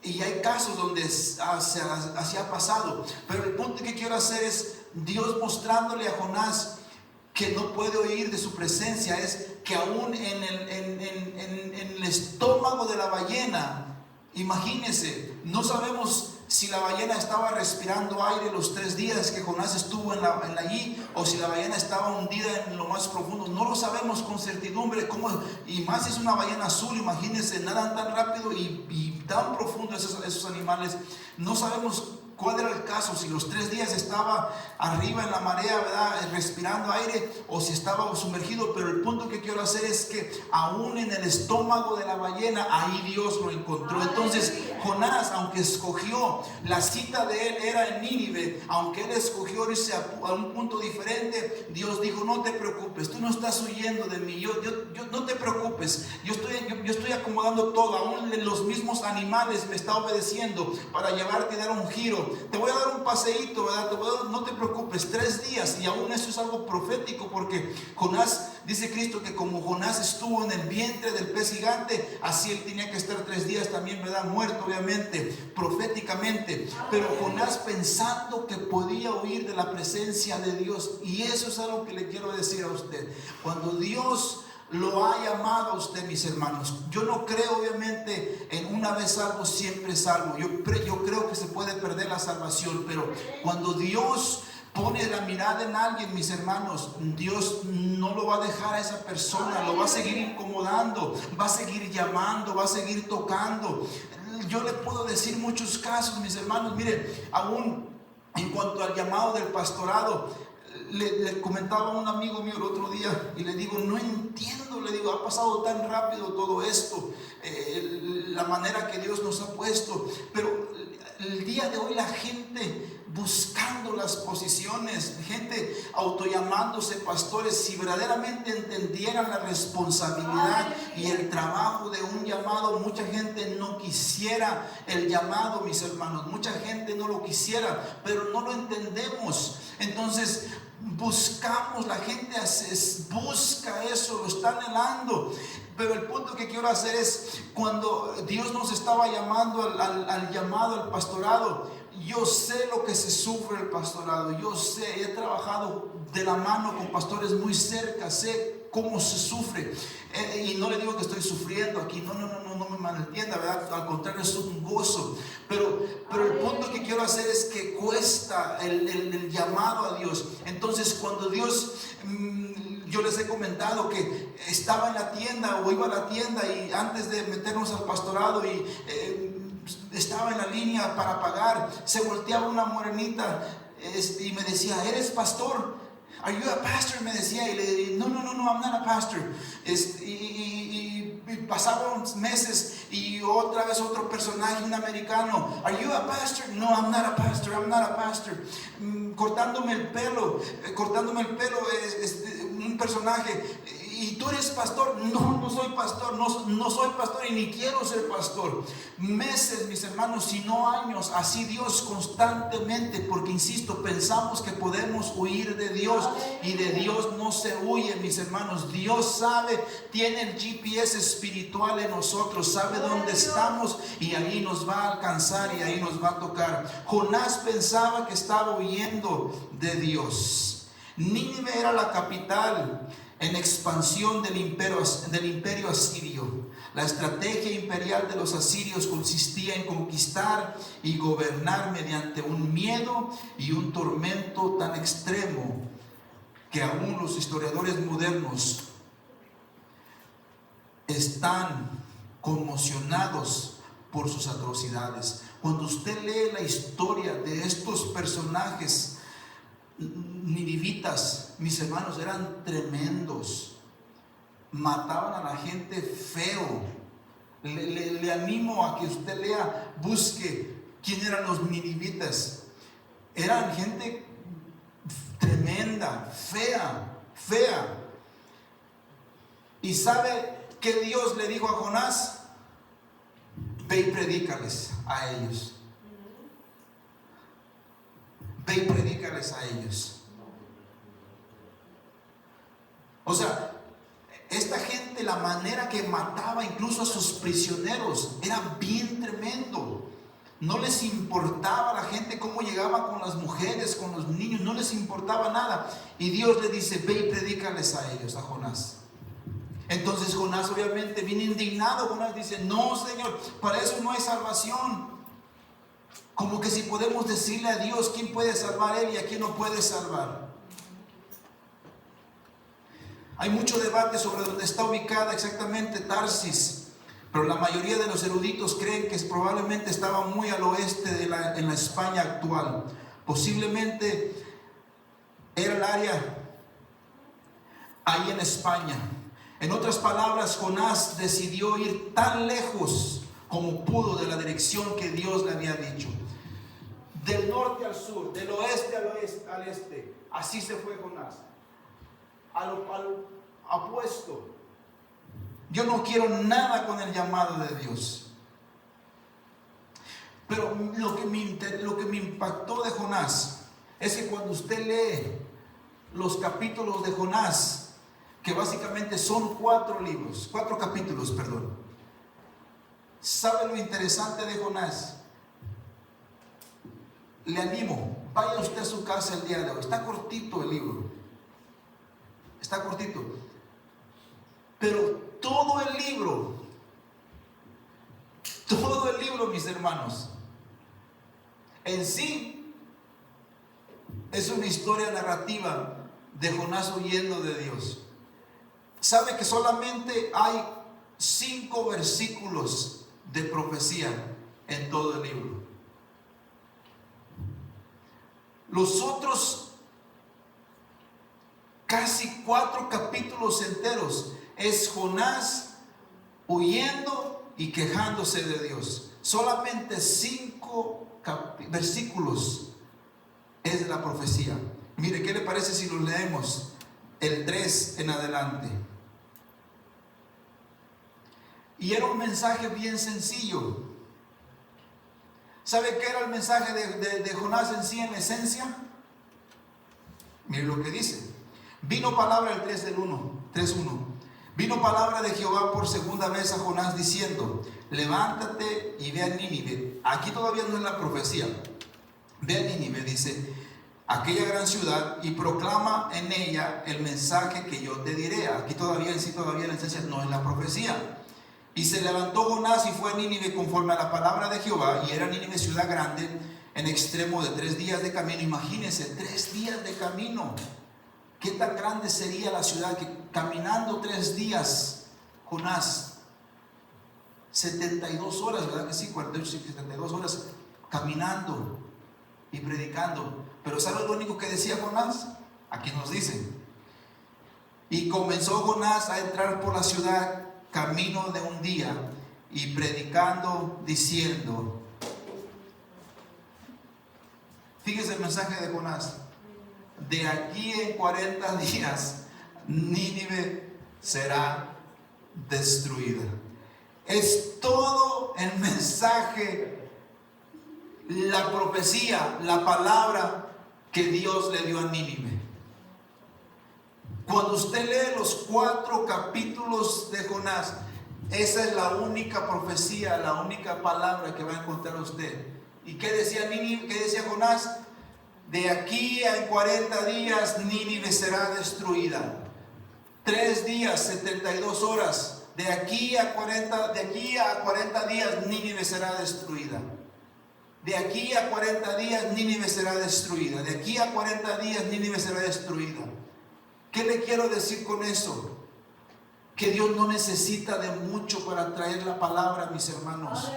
Y hay casos donde así ha pasado. Pero el punto que quiero hacer es Dios mostrándole a Jonás que no puede oír de su presencia es que aún en el estómago de la ballena, imagínense, no sabemos si la ballena estaba respirando aire los 3 días que Jonás estuvo allí, o si la ballena estaba hundida en lo más profundo. No lo sabemos con certidumbre. Y más si es una ballena azul, imagínense, nadan tan rápido y tan profundo esos animales. No sabemos cuál era el caso, si los 3 días estaba arriba en la marea, ¿verdad?, respirando aire, o si estaba sumergido. Pero el punto que quiero hacer es que aún en el estómago de la ballena, ahí Dios lo encontró. Entonces Jonás, aunque escogió, la cita de él era en Nínive, aunque él escogió irse a un punto diferente, Dios dijo: no te preocupes, tú no estás huyendo de mí, yo no te preocupes, yo estoy acomodando todo. Aún los mismos animales me están obedeciendo para llevarte y dar un giro. Te voy a dar un paseíto, ¿verdad? No te preocupes, 3 días. Y aún eso es algo profético, porque Jonás, dice Cristo, que como Jonás estuvo en el vientre del pez gigante, así él tenía que estar 3 días también, ¿verdad?, muerto, obviamente, proféticamente. Pero Jonás pensando que podía huir de la presencia de Dios. Y eso es algo que le quiero decir a usted. Cuando Dios lo ha llamado a usted, mis hermanos, yo no creo obviamente en una vez salvo, siempre salvo. Yo creo que se puede perder la salvación, pero cuando Dios pone la mirada en alguien, mis hermanos, Dios no lo va a dejar a esa persona, lo va a seguir incomodando, va a seguir llamando, va a seguir tocando. Yo le puedo decir muchos casos, mis hermanos. Mire, aún en cuanto al llamado del pastorado, le comentaba a un amigo mío el otro día y le digo: no entiendo, le digo, ha pasado tan rápido todo esto, la manera que Dios nos ha puesto, pero el día de hoy la gente buscando las posiciones, gente autollamándose pastores, si verdaderamente entendieran la responsabilidad y el trabajo de un llamado, mucha gente no quisiera el llamado, mis hermanos, mucha gente no lo quisiera, pero no lo entendemos. Entonces buscamos, la gente busca eso, lo está anhelando. Pero el punto que quiero hacer es, cuando Dios nos estaba llamando al llamado al pastorado, yo sé lo que se sufre el pastorado, yo sé, he trabajado de la mano con pastores muy cerca, sé cómo se sufre, y no le digo que estoy sufriendo aquí, no me malentienda, ¿verdad? Al contrario, es un gozo, pero el punto que quiero hacer es que cuesta el llamado a Dios. Entonces, cuando Dios, yo les he comentado que estaba en la tienda o iba a la tienda, y antes de meternos al pastorado y estaba en la línea para pagar, se volteaba una morenita y me decía: ¿eres pastor? ¿Are you a pastor? Me decía, y le dije: no, I'm not a pastor. Y pasaban meses y otra vez otro personaje, un americano: ¿Are you a pastor? No, I'm not a pastor, I'm not a pastor. Cortándome el pelo, un personaje: ¿y tú eres pastor? No soy pastor, no soy pastor y ni quiero ser pastor. Meses, mis hermanos, si no años, así Dios constantemente, porque insisto, pensamos que podemos huir de Dios, y de Dios no se huye, mis hermanos. Dios sabe, tiene el GPS espiritual en nosotros, sabe dónde estamos y ahí nos va a alcanzar y ahí nos va a tocar. Jonás pensaba que estaba huyendo de Dios. Nínive era la capital en expansión del imperio asirio. La estrategia imperial de los asirios consistía en conquistar y gobernar mediante un miedo y un tormento tan extremo que aún los historiadores modernos están conmocionados por sus atrocidades. Cuando usted lee la historia de estos personajes ninivitas, mis hermanos, eran tremendos, mataban a la gente feo. Le animo a que usted lea, busque quién eran los ninivitas. Eran gente tremenda, fea. ¿Y sabe qué Dios le dijo a Jonás? Ve y predícales a ellos. Ve y predícales a ellos. O sea, esta gente, la manera que mataba incluso a sus prisioneros, era bien tremendo. No les importaba a la gente cómo llegaba con las mujeres, con los niños, no les importaba nada. Y Dios le dice, ve y predícales a ellos, a Jonás. Entonces Jonás obviamente viene indignado. Jonás dice, no, Señor, para eso no hay salvación. Como que si podemos decirle a Dios quién puede salvar a él y a quién no puede salvar. Hay mucho debate sobre dónde está ubicada exactamente Tarsis, pero la mayoría de los eruditos creen que probablemente estaba muy al oeste en la España actual. Posiblemente era el área ahí en España. En otras palabras, Jonás decidió ir tan lejos como pudo de la dirección que Dios le había dicho. Del norte al sur, del oeste al este. Así se fue Jonás. Al apuesto. Yo no quiero nada con el llamado de Dios. Pero lo que me impactó de Jonás es que cuando usted lee los capítulos de Jonás, que básicamente son 4 capítulos, perdón. ¿Sabe lo interesante de Jonás? Le animo, vaya usted a su casa el día de hoy. Está cortito el libro. Está cortito. Pero todo el libro, mis hermanos, en sí es una historia narrativa de Jonás huyendo de Dios. ¿Sabe que solamente hay 5 versículos de profecía en todo el libro? Los otros casi 4 capítulos enteros es Jonás huyendo y quejándose de Dios. Solamente 5 versículos es la profecía. Mire, ¿qué le parece si los leemos el 3 en adelante? Y era un mensaje bien sencillo. ¿Sabe qué era el mensaje de Jonás en sí, en esencia? Mire lo que dice. Vino palabra, el 3:1. Vino palabra de Jehová por segunda vez a Jonás diciendo, levántate y ve a Nínive. Aquí todavía no es la profecía. Ve a Nínive, dice, aquella gran ciudad, y proclama en ella el mensaje que yo te diré. Aquí todavía la esencia no es la profecía. Y se levantó Jonás y fue a Nínive conforme a la palabra de Jehová, y era Nínive ciudad grande, en extremo de 3 días de camino. Imagínense, 3 días de camino. ¿Qué tan grande sería la ciudad que caminando 3 días, Jonás, 72 horas, ¿verdad que sí? 48, 72 horas caminando y predicando. Pero ¿sabe lo único que decía Jonás? Aquí nos dice. Y comenzó Jonás a entrar por la ciudad camino de un día y predicando diciendo, fíjese el mensaje de Jonás, de aquí en 40 días Nínive será destruida. Es todo el mensaje, la profecía, la palabra que Dios le dio a Nínive. Cuando usted lee los 4 capítulos de Jonás, esa es la única profecía, la única palabra que va a encontrar usted. ¿Y qué decía Nínive? ¿Qué decía Jonás? De aquí a 40 días Nínive será destruida. 3 días, 72 horas. De aquí a 40 días Nínive será destruida. De aquí a 40 días Nínive será destruida. De aquí a 40 días Nínive será destruida. ¿Qué le quiero decir con eso? Que Dios no necesita de mucho para traer la palabra, mis hermanos.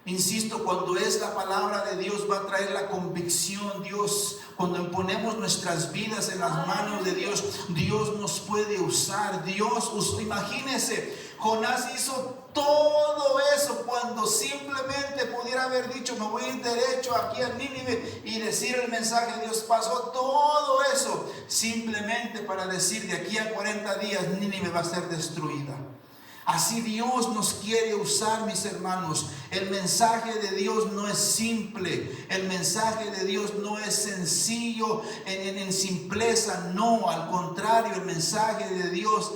Insisto, cuando es la palabra de Dios va a traer la convicción. Dios, cuando ponemos nuestras vidas en las manos de Dios, Dios nos puede usar. Imagínense, Jonás hizo todo eso cuando simplemente pudiera haber dicho, me voy a ir derecho aquí a Nínive y decir el mensaje de Dios. Pasó todo eso simplemente para decir, de aquí a 40 días Nínive va a ser destruida. Así Dios nos quiere usar, mis hermanos. el mensaje de Dios no es simple, el mensaje de Dios no es sencillo en simpleza, no, al contrario, el mensaje de Dios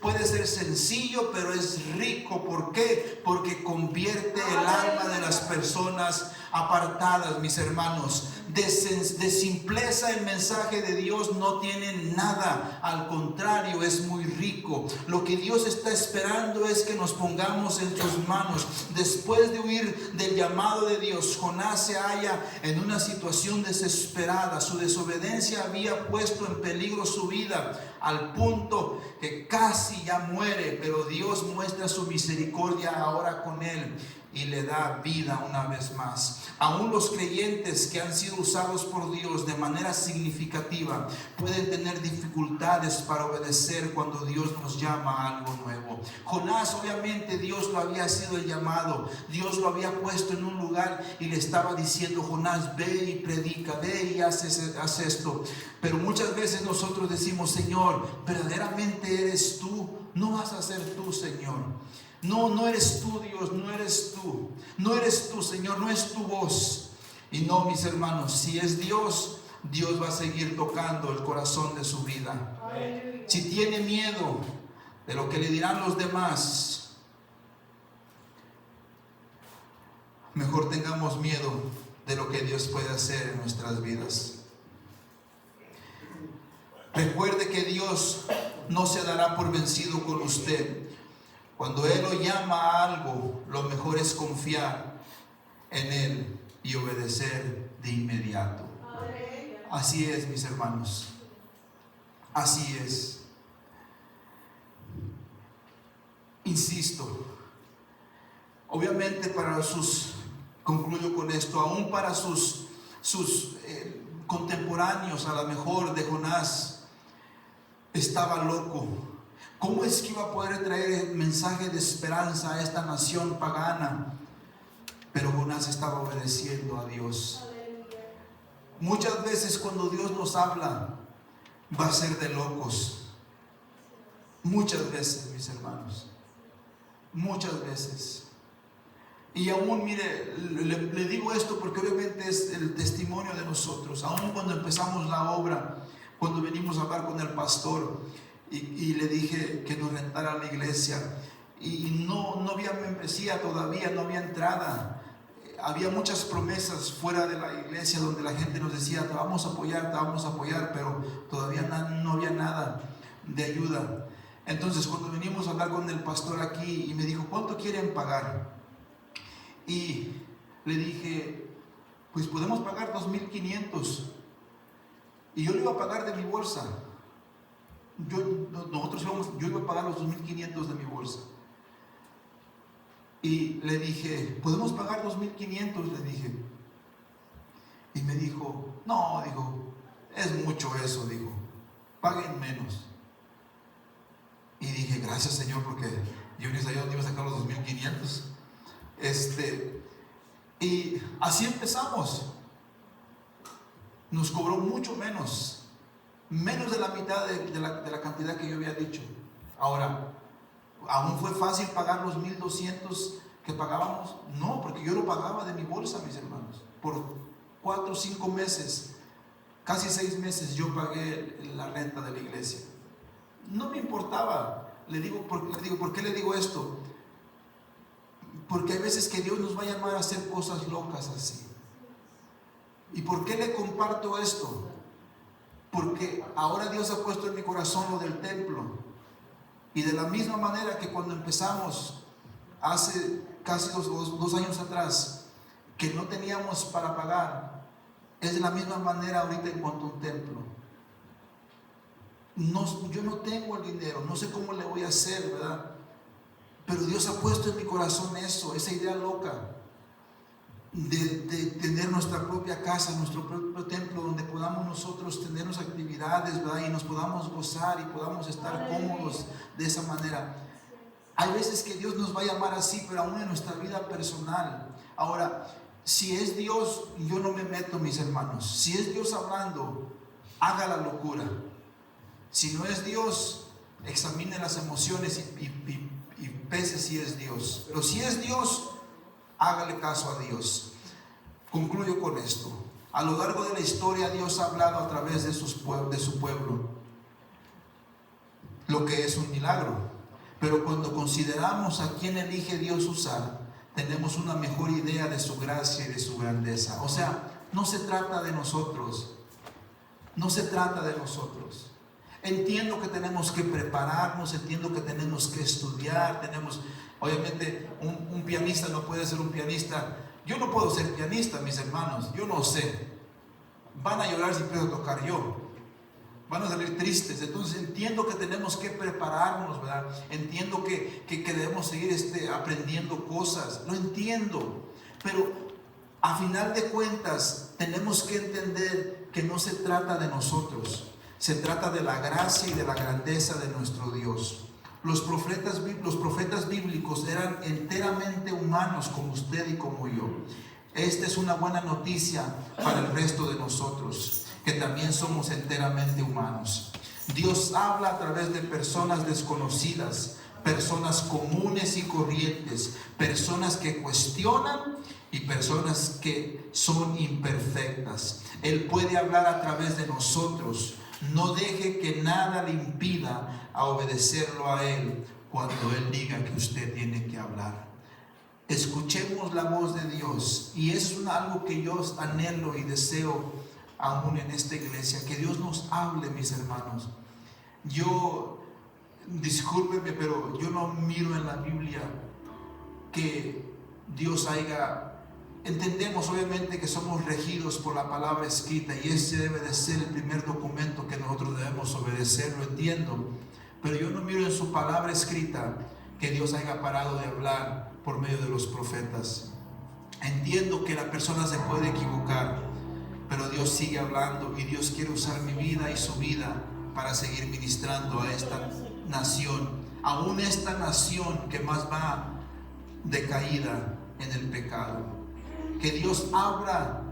puede ser sencillo, pero es rico. ¿Por qué? Porque convierte el alma de las personas apartadas, mis hermanos. De simpleza el mensaje de Dios no tiene nada, al contrario, es muy rico. Lo que Dios está esperando es que nos pongamos en sus manos. Después de huir del llamado de Dios, Jonás se halla en una situación desesperada. Su desobediencia había puesto en peligro su vida, al punto que casi ya muere, pero Dios muestra su misericordia ahora con él y le da vida una vez más. Aún los creyentes que han sido usados por Dios de manera significativa pueden tener dificultades para obedecer cuando Dios nos llama a algo nuevo. Jonás, obviamente Dios lo había sido el llamado, Dios lo había puesto en un lugar y le estaba diciendo: Jonás, ve y predica, ve y haz esto. Pero muchas veces nosotros decimos: Señor, ¿verdaderamente eres tú? No vas a ser tú, Señor. No eres tú, Dios, no eres tú. No eres tú, Señor, no es tu voz. Y no, mis hermanos, si es Dios, Dios va a seguir tocando el corazón de su vida. Si tiene miedo de lo que le dirán los demás, mejor tengamos miedo de lo que Dios puede hacer en nuestras vidas. Recuerde que Dios no se dará por vencido con usted. Cuando Él lo llama a algo, lo mejor es confiar en Él y obedecer de inmediato. Así es, mis hermanos. Así es. Insisto, obviamente concluyo con esto, aún para sus contemporáneos, a lo mejor de Jonás, estaba loco. ¿Cómo es que iba a poder traer el mensaje de esperanza a esta nación pagana? Pero Jonás estaba obedeciendo a Dios. Muchas veces cuando Dios nos habla, va a ser de locos. Muchas veces, mis hermanos. Muchas veces. Y aún, mire, le digo esto porque obviamente es el testimonio de nosotros. Aún cuando empezamos la obra, cuando venimos a hablar con el pastor, y le dije que nos rentara la iglesia, y no había membresía todavía, no había entrada. Había muchas promesas fuera de la iglesia donde la gente nos decía: te vamos a apoyar, pero todavía no había nada de ayuda. Entonces, cuando venimos a hablar con el pastor aquí, y me dijo: ¿cuánto quieren pagar? Y le dije: pues podemos pagar 2,500. Y yo le iba a pagar de mi bolsa. Yo iba a pagar los 2,500 de mi bolsa. Y le dije: ¿podemos pagar 2,500? Le dije. Y me dijo: no, dijo, es mucho eso, dijo, paguen menos. Y dije: gracias, Señor, porque yo ni sabía dónde iba a sacar los 2,500. Y así empezamos. Nos cobró mucho menos de la mitad de la cantidad que yo había dicho. Ahora, ¿aún fue fácil pagar los 1,200 que pagábamos? No, porque yo lo pagaba de mi bolsa, mis hermanos. Por 4 o 5 meses, casi 6 meses, yo pagué la renta de la iglesia. No me importaba. ¿Por qué le digo esto? Porque hay veces que Dios nos va a llamar a hacer cosas locas así. ¿Y por qué le comparto esto? Porque ahora Dios ha puesto en mi corazón lo del templo. Y de la misma manera que cuando empezamos hace casi 2 años atrás, que no teníamos para pagar, es de la misma manera ahorita en cuanto a un templo. Yo no tengo el dinero, no sé cómo le voy a hacer, ¿verdad? Pero Dios ha puesto en mi corazón esa idea loca de tener nuestra propia casa, nuestro propio templo, donde podamos nosotros tener nuestras actividades, ¿verdad? Y nos podamos gozar y podamos estar cómodos de esa manera. Hay veces que Dios nos va a llamar así, pero aún en nuestra vida personal. Ahora, si es Dios, yo no me meto, mis hermanos. Si es Dios hablando, haga la locura. Si no es Dios, examine las emociones y pese si es Dios. Pero si es Dios, Hágale caso a Dios. Concluyo con esto. A lo largo de la historia Dios ha hablado a través de su pueblo, lo que es un milagro. Pero cuando consideramos a quién elige Dios usar, tenemos una mejor idea de su gracia y de su grandeza. O sea, no se trata de nosotros. No se trata de nosotros. Entiendo que tenemos que prepararnos, entiendo que tenemos que estudiar, obviamente un pianista no puede ser un pianista. Yo no puedo ser pianista, mis hermanos, yo no sé. Van a llorar si empiezo a tocar yo. Van a salir tristes. Entonces entiendo que tenemos que prepararnos, ¿verdad? Entiendo que debemos seguir aprendiendo cosas. Lo entiendo. Pero a final de cuentas tenemos que entender que no se trata de nosotros. Se trata de la gracia y de la grandeza de nuestro Dios. Los profetas bíblicos eran enteramente humanos como usted y como yo. Esta es una buena noticia para el resto de nosotros, que también somos enteramente humanos. Dios habla a través de personas desconocidas, personas comunes y corrientes, personas que cuestionan y personas que son imperfectas. Él puede hablar a través de nosotros. No deje que nada le impida a obedecerlo a Él cuando Él diga que usted tiene que hablar. Escuchemos la voz de Dios, y es algo que yo anhelo y deseo aún en esta iglesia, que Dios nos hable, mis hermanos. Discúlpeme, pero yo no miro en la Biblia que Dios haya... Entendemos obviamente que somos regidos por la palabra escrita, y ese debe de ser el primer documento que nosotros debemos obedecer, lo entiendo. Pero yo no miro en su palabra escrita que Dios haya parado de hablar por medio de los profetas. Entiendo que la persona se puede equivocar, pero Dios sigue hablando, y Dios quiere usar mi vida y su vida para seguir ministrando a esta nación, aún esta nación que más va decaída en el pecado. Que Dios abra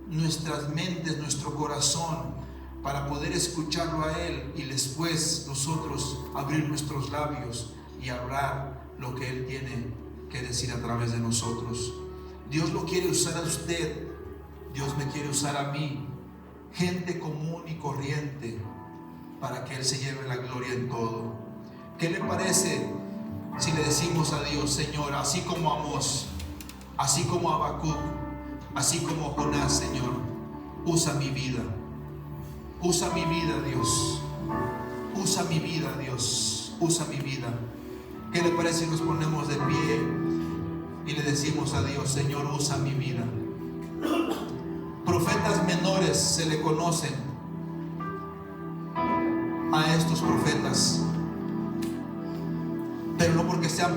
nuestras mentes, nuestro corazón, para poder escucharlo a Él, y después nosotros abrir nuestros labios y hablar lo que Él tiene que decir a través de nosotros. Dios lo quiere usar a usted, Dios me quiere usar a mí, gente común y corriente, para que Él se lleve la gloria en todo. ¿Qué le parece si le decimos a Dios: Señor, así como Amós, así como Habacuc, así como Jonás, Señor, usa mi vida, usa mi vida, Dios, usa mi vida, Dios, usa mi vida? ¿Qué le parece si nos ponemos de pie y le decimos a Dios: Señor, usa mi vida? Profetas menores se le conocen a estos profetas, pero no porque sean